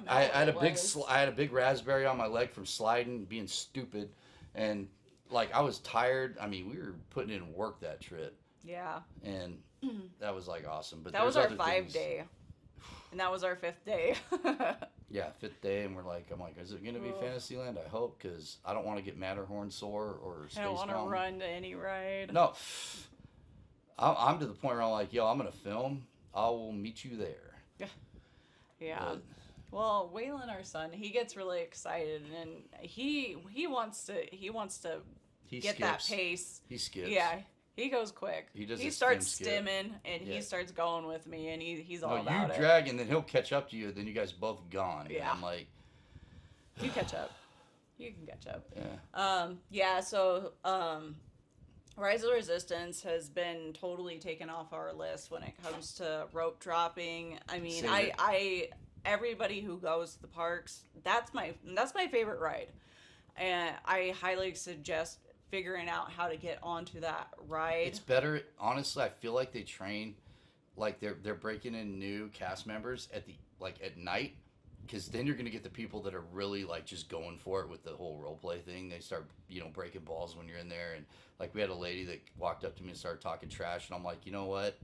I had a big raspberry on my leg from sliding, being stupid, and like I was tired. I mean, we were putting in work that trip. Yeah. And that was like awesome. But that was our 5-day, and that was our 5th day. Yeah, 5th day, and I'm like, is it gonna be Fantasyland? I hope, because I don't want to get Matterhorn sore or Space Mountain. I don't want to run to any ride. No, I'm to the point where I'm like, yo, I'm gonna film. I will meet you there. Yeah. But, well, Waylon, our son, he gets really excited, and he wants to get that pace. He skips. Yeah. He goes quick. He starts stimming, and he starts going with me, and he's all about it. You drag, and then he'll catch up to you, then you guys both gone. Yeah. And I'm like... You catch up. You can catch up. Yeah. So, Rise of the Resistance has been totally taken off our list when it comes to rope dropping. I mean, everybody who goes to the parks, that's my favorite ride. And I highly suggest figuring out how to get onto that ride. It's better, honestly. I feel like they train, like they're breaking in new cast members at night, because then you're gonna get the people that are really like just going for it with the whole role play thing. They start breaking balls when you're in there, and like we had a lady that walked up to me and started talking trash, and I'm like, you know what,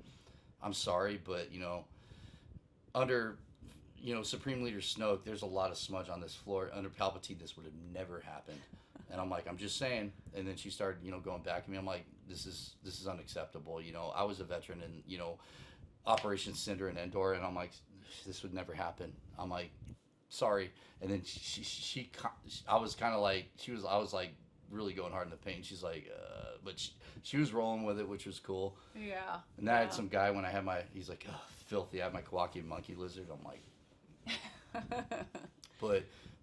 I'm sorry, but under Supreme Leader Snoke, there's a lot of smudge on this floor. Under Palpatine, this would have never happened. And I'm like, I'm just saying. And then she started, going back at me. I'm like, this is unacceptable. I was a veteran in, Operation Cinder and Endor, and I'm like, this would never happen. I'm like, sorry. And then I was kind of like, I was like really going hard in the paint. She's like, but she was rolling with it, which was cool. Yeah. And then I had some guy when I had he's like, oh, filthy. I had my Kawaki monkey lizard. I'm like,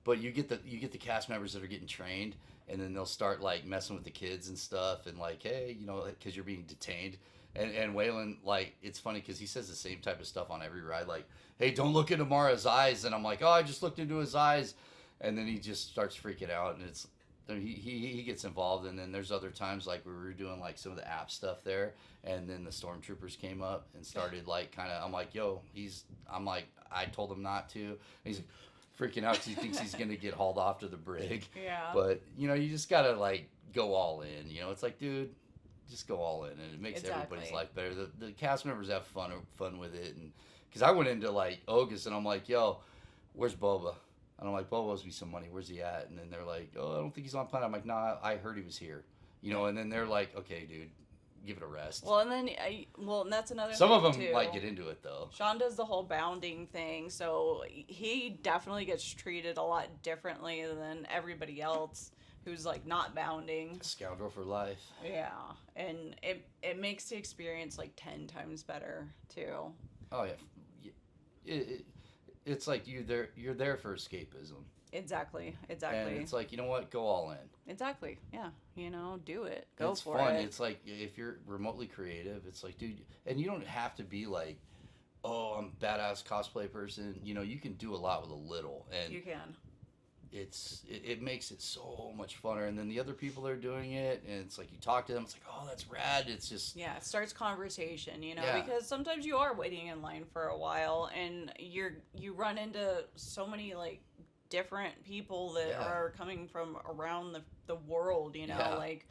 but you get the cast members that are getting trained, and then they'll start like messing with the kids and stuff, and like, hey, because you're being detained, And Waylon, like, it's funny because he says the same type of stuff on every ride. Like, hey, don't look into Mara's eyes. And I'm like, oh, I just looked into his eyes. And then he just starts freaking out. And it's, he gets involved. And then there's other times, like, we were doing, like, some of the app stuff there. And then the stormtroopers came up and started, like, kind of, I'm like, yo, I'm like, I told him not to. And he's like, freaking out because he thinks he's going to get hauled off to the brig. Yeah. But, you know, you just got to, like, go all in. You know, it's like, dude, just go all in, and it makes everybody's life better. The cast members have fun with it, and because I went into like Ogus and I'm like, yo, where's Boba? And I'm like, Boba owes me some money. Where's he at? And then they're like, oh, I don't think he's on planet. I'm like, nah, I heard he was here. You know, and then they're like, okay, dude, give it a rest. Well, and then and that's another. Some thing of them too. like get into it though. Sean does the whole bounding thing, so he definitely gets treated a lot differently than everybody else who's like not bounding. Scoundrel for life. Yeah, and it makes the experience like 10 times better too. Oh yeah, it's like you're there for escapism. Exactly. And it's like, you know what, go all in. Exactly. Yeah, you know, do it. Go it's for fun. it. It's like if you're remotely creative, it's like, dude, and you don't have to be like, oh, I'm a badass cosplay person. You know, you can do a lot with a little, and you can. It makes it so much funner, and then the other people are doing it, and it's like you talk to them, it's like, oh, that's rad. It's just it starts conversation, you know, Yeah. because sometimes you are waiting in line for a while, and you run into so many like different people that Yeah. are coming from around the world, you know, Yeah. like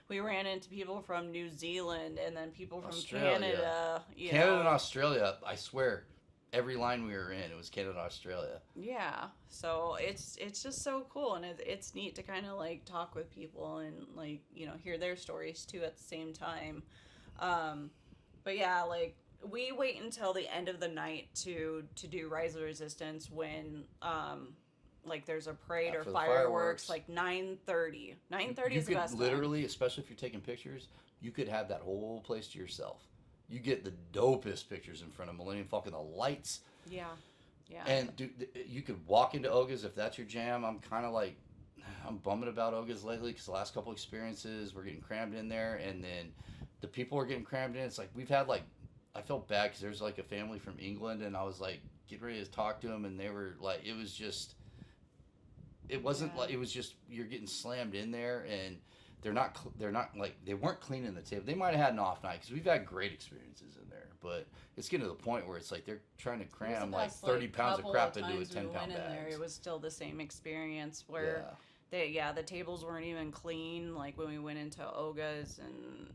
we ran into people from New Zealand and then people from Australia. Canada. Canada and Australia. I swear, every line we were in, it was Canada and Australia. Yeah, so it's just so cool, and it's neat to kind of like talk with people and like, you know, hear their stories too at the same time. But yeah, like we wait until the end of the night to do Rise of the Resistance when like there's a parade or After the fireworks, like 9:30. 9:30 is the best time. Literally, especially if you're taking pictures, you could have that whole place to yourself. You get the dopest pictures in front of Millennium Falcon, the lights. Yeah. Yeah. And dude, you could walk into Oga's if that's your jam. I'm bumming about Oga's lately because the last couple experiences we're getting crammed in there, and then the people are getting crammed in. It's like we've had like, I felt bad because there's like a family from England, and I was like getting ready to talk to them, and they were like, it was just, it wasn't like, it was just you're getting slammed in there, and they're not like, they weren't cleaning the table. They might have had an off night because we've had great experiences in there, but it's getting to the point where it's like they're trying to cram like 30 pounds of crap into a 10-pound bag. It was still the same experience where the tables weren't even clean like when we went into Oga's, and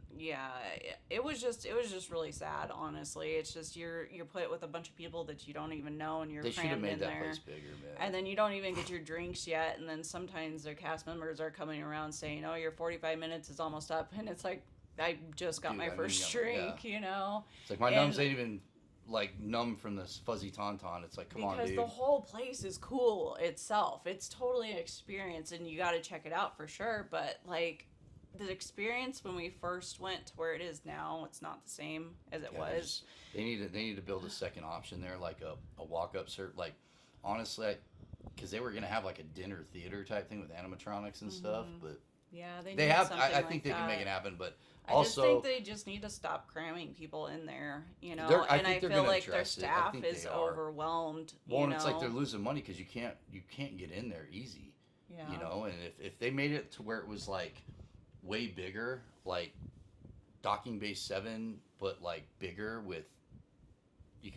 it was just really sad, honestly. It's just you're put with a bunch of people that you don't even know, and they should have made that there. place bigger, man. And then you don't even get your drinks yet, and then sometimes their cast members are coming around saying, oh, your 45 minutes is almost up, and it's like, I just got my first drink, you know? It's like my numbs ain't even like numb from this fuzzy tauntaun. It's like, come on, dude. Because the whole place is cool itself. It's totally an experience, and you got to check it out for sure. But like the experience when we first went to where it is now, it's not the same as it was. They need to build a second option there, like a walk-up like, honestly, because they were gonna have like a dinner theater type thing with animatronics and stuff, but yeah, they have. I think they can make it happen, but I also, just think they just need to stop cramming people in there, you know. And I feel like their staff is overwhelmed. Well, and you it's know? like they're losing money because you can't get in there easy. Yeah. You know, and if they made it to where it was like way bigger, like Docking Bay 7, but like bigger with, you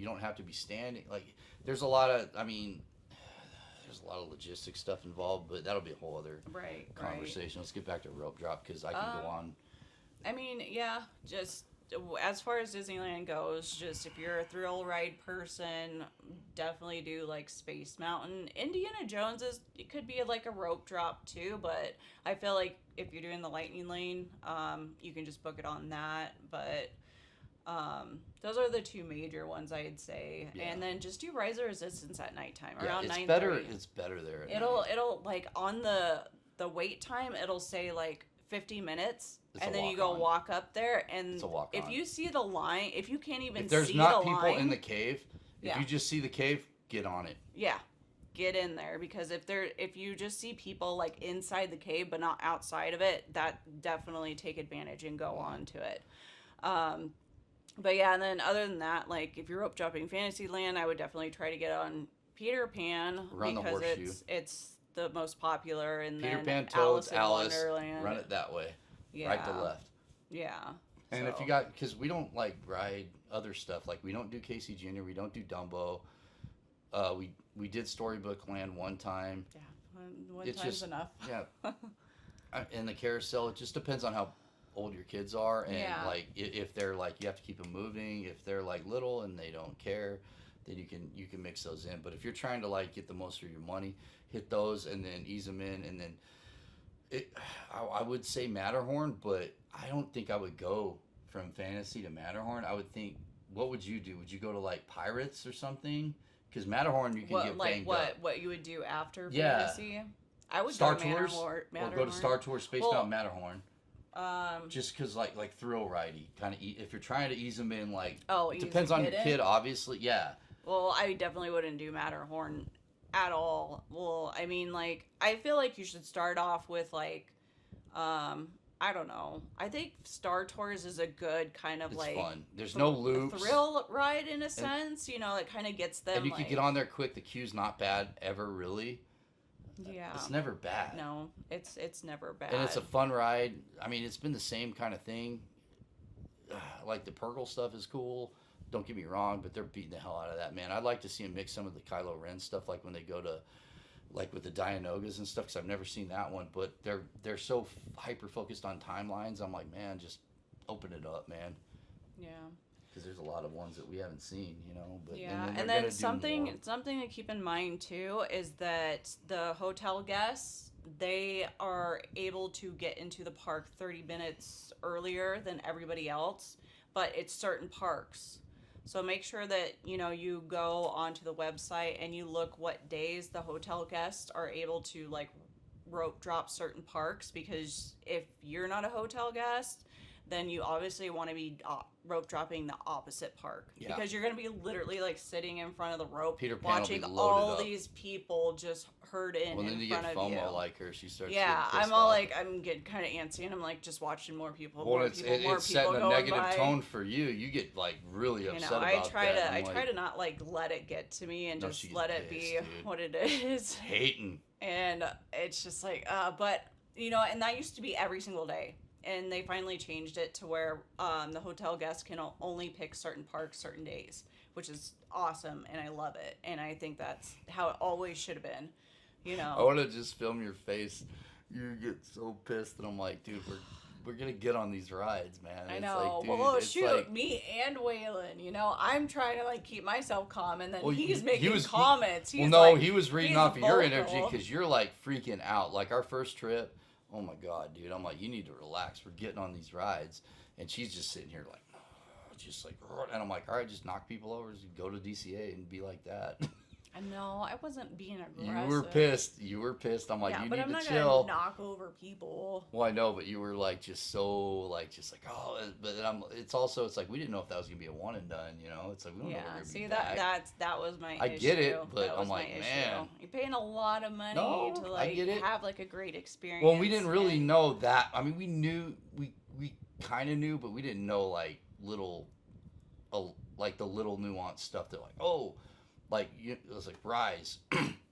don't have to be standing. Like there's a lot of logistics stuff involved, but that'll be a whole other conversation. Let's get back to rope drop because I can go on. I mean, yeah, just as far as Disneyland goes, just if you're a thrill ride person, definitely do like Space Mountain. Indiana Jones it could be like a rope drop too, but I feel like if you're doing the Lightning Lane, you can just book it on that. But those are the two major ones I'd say, and then just do Rise of Resistance at nighttime around 9:30. It's better there. It'll like on the wait time, it'll say like 50 minutes, and then you go walk up there, and if you see the line, if you can't even see the line, if there's not people in the cave, if you just see the cave, get on it. Yeah, get in there, because if you just see people like inside the cave but not outside of it, that definitely take advantage and go on to it. But yeah, and then other than that, like if you're rope dropping Fantasyland, I would definitely try to get on Peter Pan Run because the horseshoe. it's the most popular, and Peter then Pan, Toads, Alice Alice, in Wonderland. run it that way, Yeah. right to left. Yeah. And if you got, because we don't like ride other stuff, like we don't do Casey Jr., we don't do Dumbo. We did Storybook Land one time. Yeah, one time's enough. Yeah. And the carousel, it just depends on how old your kids are, and like if they're like, you have to keep them moving. If they're like little and they don't care, then you can mix those in. But if you're trying to like get the most for your money, hit those and then ease them in, and then I would say Matterhorn, but I don't think I would go from Fantasy to Matterhorn. I would think, what would you do? Would you go to like Pirates or something? Because Matterhorn, you can get banged up. What you would do after Fantasy? I would Star go to Tours, Matterhorn. or go to Star Tours, Space Mountain, Matterhorn. Just because like thrill ridey, kind of. If you're trying to ease them in, like it depends on your kid, obviously. Yeah. Well, I definitely wouldn't do Matterhorn at all. Well, I mean, like I feel like you should start off with like, I don't know. I think Star Tours is a good kind of it's fun. There's no loops. Thrill ride in a sense, you know, it kind of gets them. And you can get on there quick. The queue's not bad ever, really. Yeah. It's never bad. No, it's never bad. And it's a fun ride. I mean, it's been the same kind of thing. Like the Purgle stuff is cool. Don't get me wrong, but they're beating the hell out of that, man. I'd like to see them mix some of the Kylo Ren stuff, like when they go to, like with the Dianogas and stuff, because I've never seen that one. But they're so hyper focused on timelines. I'm like, man, just open it up, man. Yeah. Because there's a lot of ones that we haven't seen, you know. But, yeah, and then something to keep in mind too is that the hotel guests, they are able to get into the park 30 minutes earlier than everybody else, but it's certain parks. So make sure that, you know, you go onto the website and you look what days the hotel guests are able to like rope drop certain parks, because if you're not a hotel guest, then you obviously want to be rope dropping the opposite park, because you're going to be literally like sitting in front of the rope, Peter Pan watching all these people just herd in front of you. Well, then you get FOMO like her. She starts. Yeah, I'm all like, I'm getting kind of antsy, and I'm like just watching more people. Well, it's setting a negative tone for you. You get like really upset about that. I try to not like let it get to me and just let it be what it is. Hating. And it's just like, but you know, and that used to be every single day. And they finally changed it to where the hotel guests can only pick certain parks certain days, which is awesome, and I love it. And I think that's how it always should have been, you know. I want to just film your face. You get so pissed, and I'm like, dude, we're gonna get on these rides, man. I know. Like, dude, well, shoot, like, me and Waylon, you know, I'm trying to like keep myself calm, and then he's making comments. He was reading off of your energy, because you're like freaking out. Like our first trip. Oh my God, dude. I'm like, you need to relax. We're getting on these rides. And she's just sitting here like, just like, and I'm like, all right, just knock people over, just go to DCA and be like that. I know, I wasn't being aggressive. You were pissed. I'm like, you need to chill. Yeah, but I'm not gonna knock over people. Well, I know, but you were like, just so like, oh, but then it's like, we didn't know if that was gonna be a one and done, you know? It's like, we don't know if we're gonna be back. that was my issue. I get it, but I'm like, man. You're paying a lot of money to like have like a great experience. Well, we didn't really know that. I mean, we knew, we kind of knew, but we didn't know like like the little nuanced stuff that like, like it was like Rise.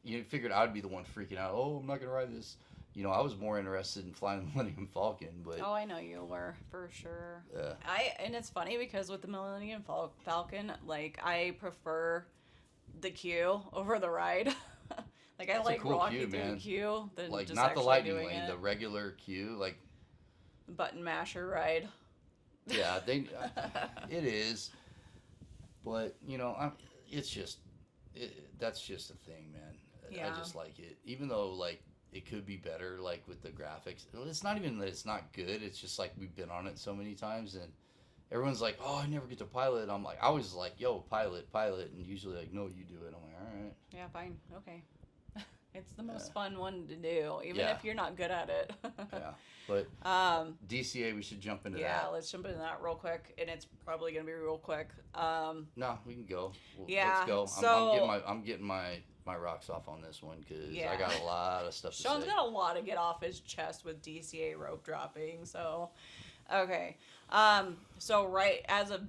You figured I'd be the one freaking out. Oh, I'm not gonna ride this. You know, I was more interested in flying the Millennium Falcon, but I know you were for sure. Yeah. And it's funny because with the Millennium Falcon, like I prefer the queue over the ride. Like I like cool walking queue, through the queue than like just not the lightning doing lane, the regular queue, like button masher ride. Yeah, it is, but you know, that's just a thing, man. Yeah. I just like it, even though like it could be better, like with the graphics. It's not even that it's not good. It's just like we've been on it so many times, and everyone's like, "Oh, I never get to pilot." I'm like, I was like, "Yo, pilot," and usually like, "No, you do it." I'm like, "All right." Yeah, fine, okay. It's the most fun one to do, even if you're not good at it. Yeah, but DCA, we should jump into that. Yeah, let's jump into that real quick, and it's probably gonna be real quick. No, we can go. Yeah, let's go. I'm getting my rocks off on this one because I got a lot of stuff to say. Sean's got a lot to get off his chest with DCA rope dropping, so Okay. So right as of,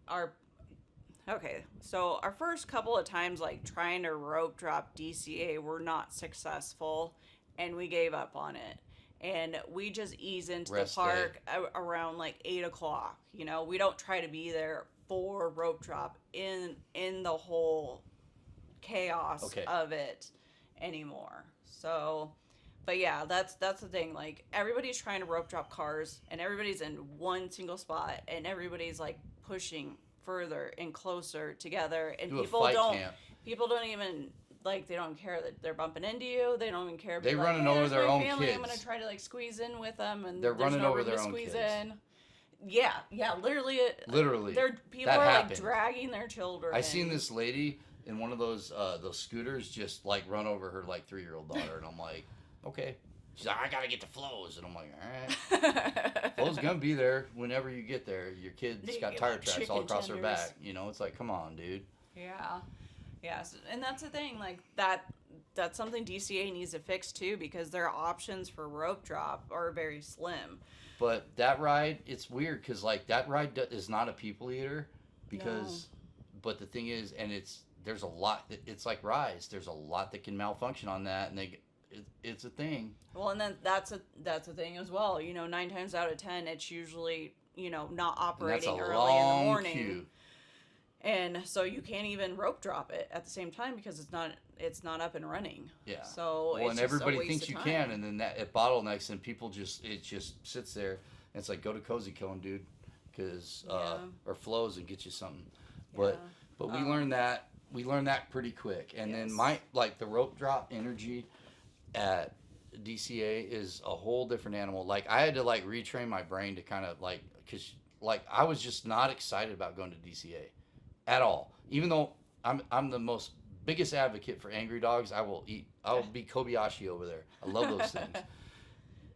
our so our first couple of times, like, trying to rope drop DCA were not successful, and we gave up on it. And we just ease into the park around like 8 o'clock. We don't try to be there for rope drop in the whole chaos of it anymore. So, but yeah, that's the thing. Like, everybody's trying to rope drop cars, and everybody's in one single spot, and everybody's like pushing further and closer together, and people don't even, like, they don't care that they're bumping into you. They don't even care. They're running like, hey, over their own family. kids. I'm gonna try to like squeeze in with them, and they're running no over room their to own squeeze kids. in. Yeah, literally. People that are happened. like dragging their children. I seen this lady in one of those scooters just like run over her like 3-year-old daughter, and I'm like, okay. She's like, I gotta get to Flo's, and I'm like, all right. Flo's gonna be there whenever you get there. Your kid's got tire tracks all across her back. It's like, come on, dude. Yeah. And that's the thing, like, that's something DCA needs to fix too, because their options for rope drop are very slim. But that ride, it's weird because like that ride is not a people eater, because, but the thing is, and there's a lot. It's like Rise. There's a lot that can malfunction on that, and it's a thing. Well, and then that's a thing as well. 9 times out of 10, it's usually not operating early in the morning. Queue. And so you can't even rope drop it at the same time because it's not up and running. Yeah. So and everybody thinks you can, and then it bottlenecks, and people it just sits there. And it's like, go to Cozy Cone, dude, because or Flo's and get you something. But we learned that pretty quick. And then the rope drop energy at DCA is a whole different animal. Like, I had to like retrain my brain to kind of like, because like I was just not excited about going to DCA at all. Even though I'm the biggest advocate for angry dogs, I'll be Kobayashi over there. I love those things.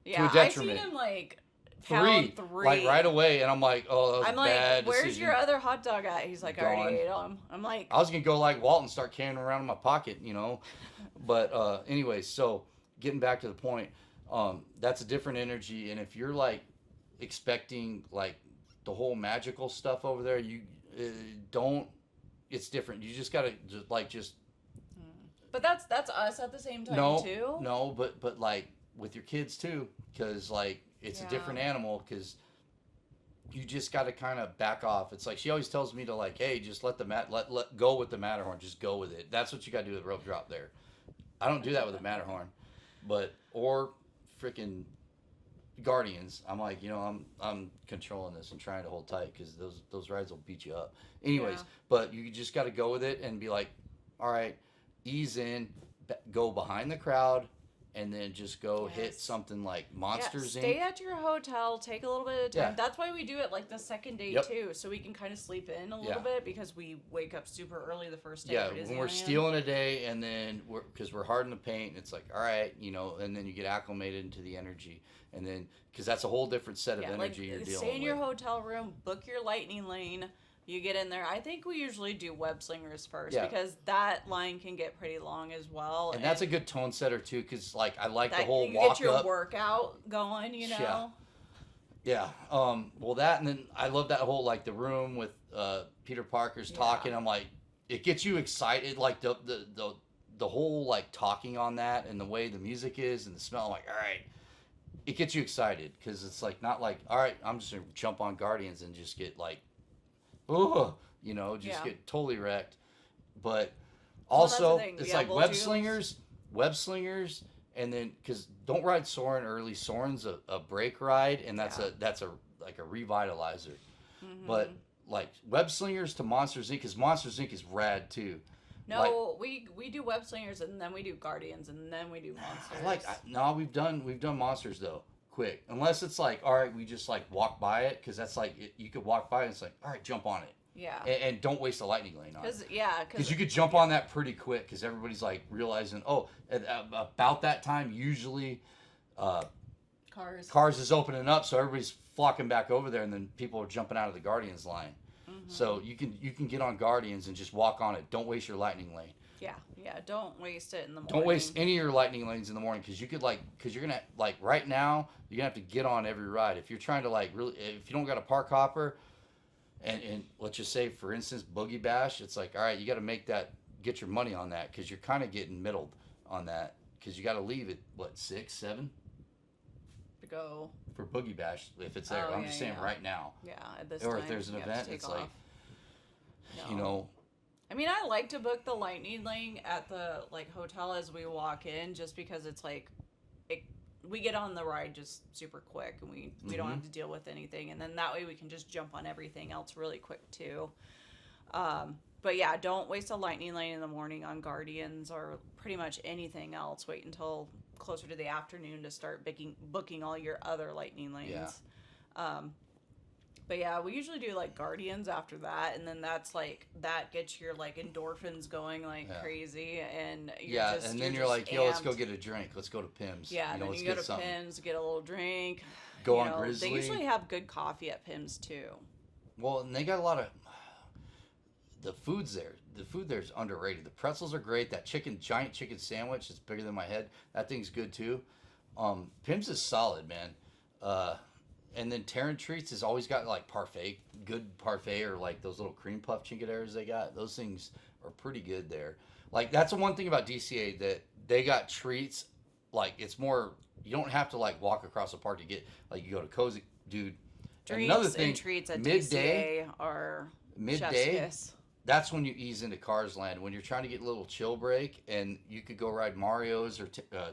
Yeah, I seen him like three, like right away, and I'm like, oh, that was I'm a bad like, where's decision. your other hot dog at? He's like, I already ate them. I'm like, I was gonna go like Walt and start carrying around in my pocket, But anyway, so getting back to the point, that's a different energy, and if you're like expecting like the whole magical stuff over there, you don't. It's different. You just gotta just. But that's us at the same time too. No, but like with your kids too, because like it's a different animal, because you just got to kind of back off. It's like she always tells me to like, hey, just let go with the Matterhorn. Just go with it. That's what you got to do with rope drop there. I don't do that with the Matterhorn, or freaking Guardians. I'm like, I'm controlling this and trying to hold tight, because those rides will beat you up. Anyways, but you just got to go with it and be like, all right, ease in, go behind the crowd, and then just go hit something like Monsters Inc. Stay at your hotel, take a little bit of time. Yeah. That's why we do it like the second day too, so we can kind of sleep in a little bit, because we wake up super early the first day. Yeah, when we're stealing a day, and then because we're hard in the paint, it's like, all right, and then you get acclimated into the energy, and then because that's a whole different set of energy you're dealing with. Stay in your hotel room, book your lightning lane. You get in there. I think we usually do web slingers first, because that line can get pretty long as well. And that's a good tone setter too, because like I like the whole walk up. You get your workout going, Yeah. Well, that, and then I love that whole like the room with Peter Parker's talking. I'm like, it gets you excited, like the whole like talking on that, and the way the music is and the smell. I'm like, all right. It gets you excited, because it's like not like, all right, I'm just gonna jump on Guardians and just get like. Get totally wrecked. But also, it's like web slingers, and then, because don't ride Soarin' early. Soarin's a brake ride, and that's a revitalizer. Mm-hmm. But like web slingers to Monsters Inc., because Monsters Inc. is rad too. No, we do web slingers, and then we do Guardians, and then we do Monsters. We've done Monsters though. Quick, unless it's like, all right, we just like walk by it, because that's like you could walk by and it's like, all right, jump on it. Yeah. And don't waste a lightning lane on it. Because you could jump on that pretty quick, because everybody's like realizing, about that time usually Cars is opening up, so everybody's flocking back over there, and then people are jumping out of the Guardians line. Mm-hmm. So you can get on Guardians and just walk on it. Don't waste your lightning lane. Yeah. Don't waste it in the morning. Don't waste any of your lightning lanes in the morning because you're gonna like right now you're gonna have to get on every ride if you're trying to like really if you don't got a park hopper, and let's just say for instance Boogie Bash, it's like all right you got to get your money on that because you're kind of getting middled on that because you got to leave at what 6, 7 to go for Boogie Bash if it's there. I'm just saying right now. Yeah, at this or time, if there's an event, it's off. like you know. I mean, I like to book the lightning lane at the like hotel as we walk in, just because it's like, we get on the ride just super quick, and we don't have to deal with anything, and then that way we can just jump on everything else really quick too. But yeah, don't waste a lightning lane in the morning on Guardians or pretty much anything else. Wait until closer to the afternoon to start booking all your other lightning lanes. Yeah. But yeah, we usually do like Guardians after that, and then that gets your like endorphins going like crazy, and you're like, yo, let's go get a drink. Let's go to Pim's. Yeah, and then you go to Pim's, get a little drink. Go on Grizzly. They usually have good coffee at Pim's too. Well, and they got a lot of the food's there. The food there's underrated. The pretzels are great. That giant chicken sandwich is bigger than my head. That thing's good too. Pim's is solid, man. And then Terran Treats has always got like good parfait, or like those little cream puff chingaderas they got. Those things are pretty good there. Like that's the one thing about DCA that they got treats. Like it's more, you don't have to like walk across the park to get, like you go to Cozy, dude. Drinks another thing, and treats at DCA are midday. That's when you ease into Cars Land. When you're trying to get a little chill break, and you could go ride Mario's or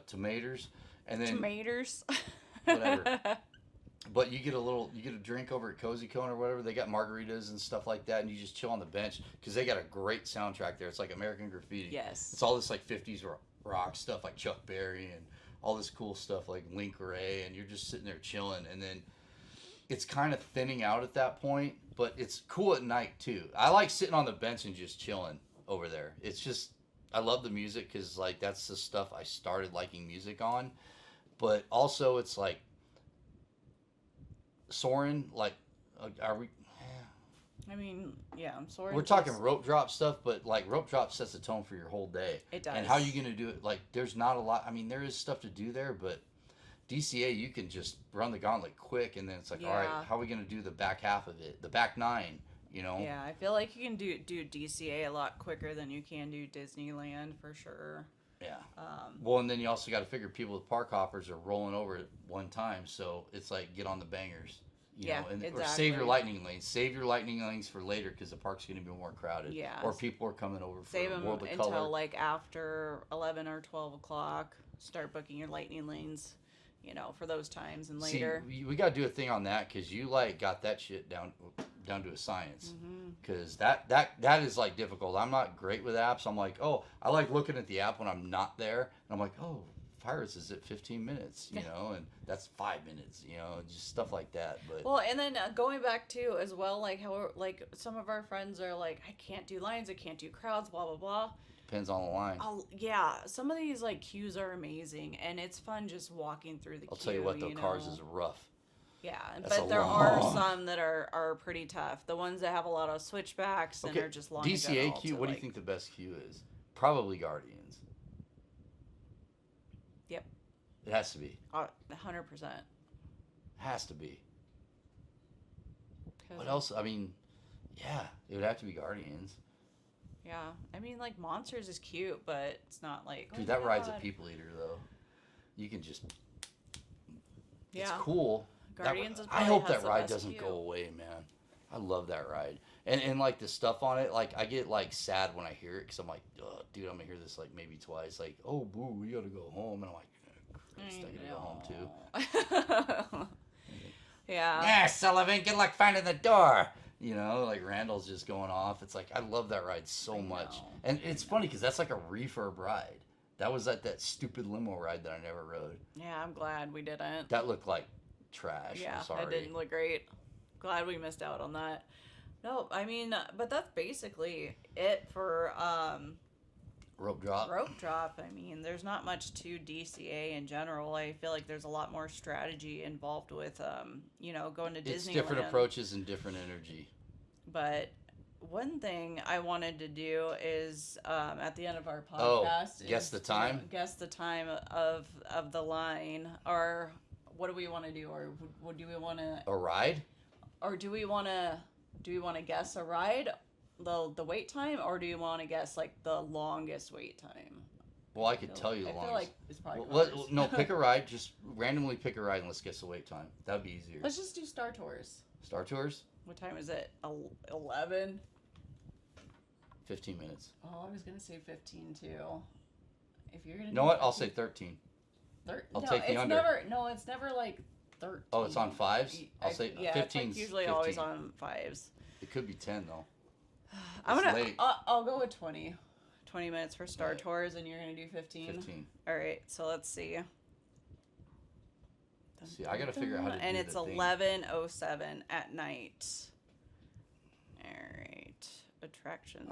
Tomatoes, and then Tomatoes. Whatever. But you get a drink over at Cozy Cone or whatever. They got margaritas and stuff like that, and you just chill on the bench because they got a great soundtrack there. It's like American Graffiti. Yes. It's all this like 50s rock stuff like Chuck Berry and all this cool stuff like Link Ray, and you're just sitting there chilling. And then it's kind of thinning out at that point, but it's cool at night too. I like sitting on the bench and just chilling over there. It's just, I love the music because like that's the stuff I started liking music on. But also it's like, Soarin', like, are we? I mean, yeah, I'm sorry. We're talking rope drop stuff, but like rope drop sets the tone for your whole day. It does. And how are you gonna do it? Like, there's not a lot. I mean, there is stuff to do there, but DCA you can just run the gauntlet quick, and then it's like, all right, how are we gonna do the back half of it? The back 9, you know? Yeah, I feel like you can do DCA a lot quicker than you can do Disneyland for sure. Yeah. Well, and then you also got to figure people with park hoppers are rolling over at one time, so it's like get on the bangers, you know, and exactly. Or save your lightning lanes. Save your lightning lanes for later because the park's going to be more crowded. Yeah. Or people are coming over for Save them World of until Color. like after 11 or 12 o'clock. Start booking your lightning lanes, you know, for those times and later. See, we got to do a thing on that because you like got that shit down to a science. Because that is like difficult. I'm not great with apps. I'm like, oh, I like looking at the app when I'm not there, and I'm like, oh, Pirates is at 15 minutes, you know, and that's 5 minutes, you know, just stuff like that. But well, and then going back to as well, like how like some of our friends are like, I can't do lines, I can't do crowds, blah blah blah. Depends on the line. Yeah, some of these like queues are amazing, and it's fun just walking through the queue. I'll tell you what, though, Cars is rough. Yeah, but there are some that are pretty tough. The ones that have a lot of switchbacks and are just long. DCA queue, what do you think the best queue is? Probably Guardians. Yep. It has to be. 100%. Has to be. What else? I mean, yeah, it would have to be Guardians. Yeah, I mean, like Monsters is cute, but it's not like. Dude, that ride's a people eater though. You can just. Yeah. It's cool. Guardians is I hope that ride doesn't go away, man. I love that ride. And like the stuff on it, like I get like sad when I hear it because I'm like, dude, I'm gonna hear this like maybe twice. Like, oh, boo, we gotta go home, and I'm like, Christ, I gotta go home too. Yeah. Yeah, Sullivan, good luck finding the door. You know, like Randall's just going off. It's like I love that ride so much, and it's funny because that's like a refurb ride. That was that stupid limo ride that I never rode. Yeah, I'm glad we didn't. That looked like trash. Yeah, I'm sorry. that didn't look great. Glad we missed out on that. No, I mean, but that's basically it for rope drop. Rope drop. I mean, there's not much to DCA in general. I feel like there's a lot more strategy involved with, you know, going to Disneyland. It's different approaches and different energy. But one thing I wanted to do is at the end of our podcast. Guess the time. Guess the time of the line, or what do we want to do, or do we want to a ride, or do we want to guess a ride, the wait time, or do you want to guess like the longest wait time? Well, I could tell you the longest. I feel like it's probably no, pick a ride. Just randomly pick a ride and let's guess the wait time. That'd be easier. Let's just do Star Tours. Star Tours? What time is it? 11? 15 minutes. Oh, I was going to say 15 too. If you're going to You know what? I'll say 13. I'll take the under. It's never like 13. Oh, it's on fives? I'll say 15. It's like usually 15. always on fives. It could be 10 though. I'll go with 20. 20 minutes for Star Tours, and you're going to do 15? 15. All right, so let's see. See, I got to figure out how to do and it's the thing. 11:07 at night. All right, attractions.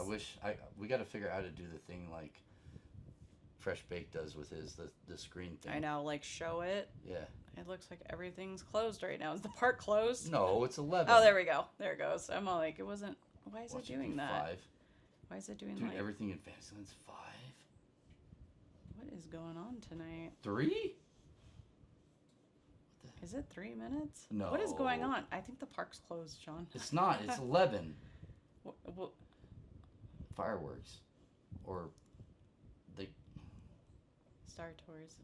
We got to figure out how to do the thing like Fresh Baked does with the screen thing. I know, like show it. Yeah. It looks like everything's closed right now. Is the park closed? No, it's 11. Oh, there we go. There it goes. I'm all like, it wasn't. Why is it doing that? 5. Why is it doing Dude, like everything in Fantasyland's 5. What is going on tonight? 3? Is it 3 minutes? No. What is going on? I think the park's closed, John. It's not. It's 11. What? Fireworks. Or they. Star Tours.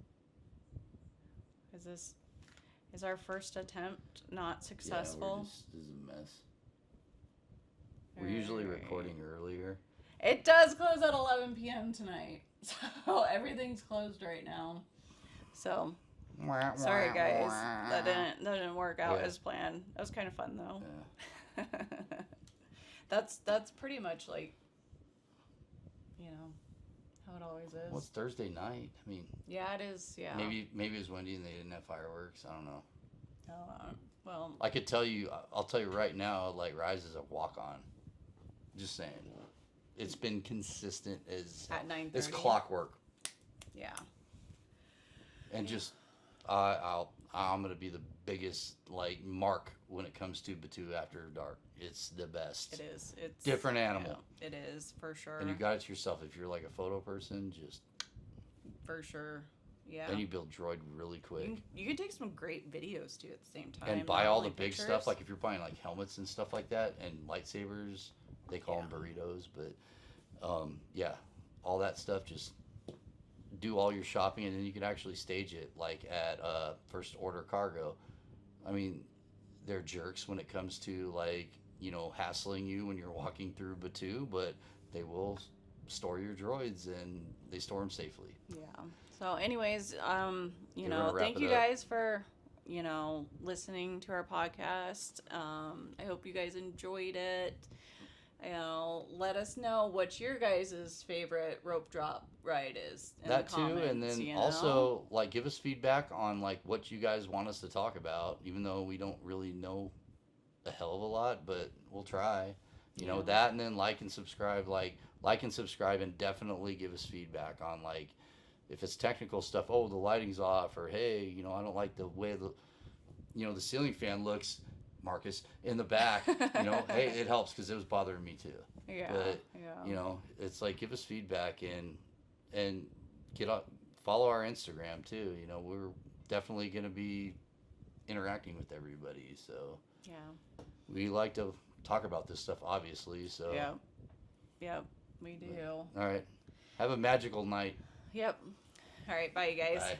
Is our first attempt not successful? Yeah, this is a mess. We're usually recording earlier. It does close at 11 p.m. tonight. So everything's closed right now. So sorry guys. That didn't work out as planned. That was kind of fun though. Yeah. That's pretty much like, you know, how it always is. Well, it's Thursday night. I mean, yeah, it is. Yeah. Maybe it was windy and they didn't have fireworks. I don't know. Well, I could tell you. I'll tell you right now. Like Rise is a walk on. Just saying. It's been consistent as at 9:30. It's clockwork. Yeah. And just I'm gonna be the biggest like mark when it comes to Batu after dark. It's the best. It is. It's different animal. Yeah, it is for sure. And you got it to yourself. If you're like a photo person, just for sure. Yeah. And you build droid really quick. You can take some great videos too at the same time. And buy all the big stuff. Like if you're buying like helmets and stuff like that and lightsabers, they call them burritos. But yeah, all that stuff. Just do all your shopping and then you can actually stage it like at First Order Cargo. I mean, they're jerks when it comes to like, you know, hassling you when you're walking through Batu, but they will store your droids and they store them safely. Yeah. So anyways, you know, thank you guys for, you know, listening to our podcast. I hope you guys enjoyed it. You know, let us know what your guys' favorite rope drop ride is in that the comments, too, and then also like give us feedback on like what you guys want us to talk about, even though we don't really know a hell of a lot, but we'll try. You know, that, and then like and subscribe, and definitely give us feedback on like if it's technical stuff. Oh, the lighting's off, or hey, you know, I don't like the way the ceiling fan looks, Marcus, in the back. You know, hey, it helps because it was bothering me too. Yeah. But you know, it's like give us feedback and follow our Instagram too. You know, we're definitely gonna be interacting with everybody. So yeah, we like to talk about this stuff, obviously. So yep, we do. All right, have a magical night. Yep. All right, bye, you guys. Bye.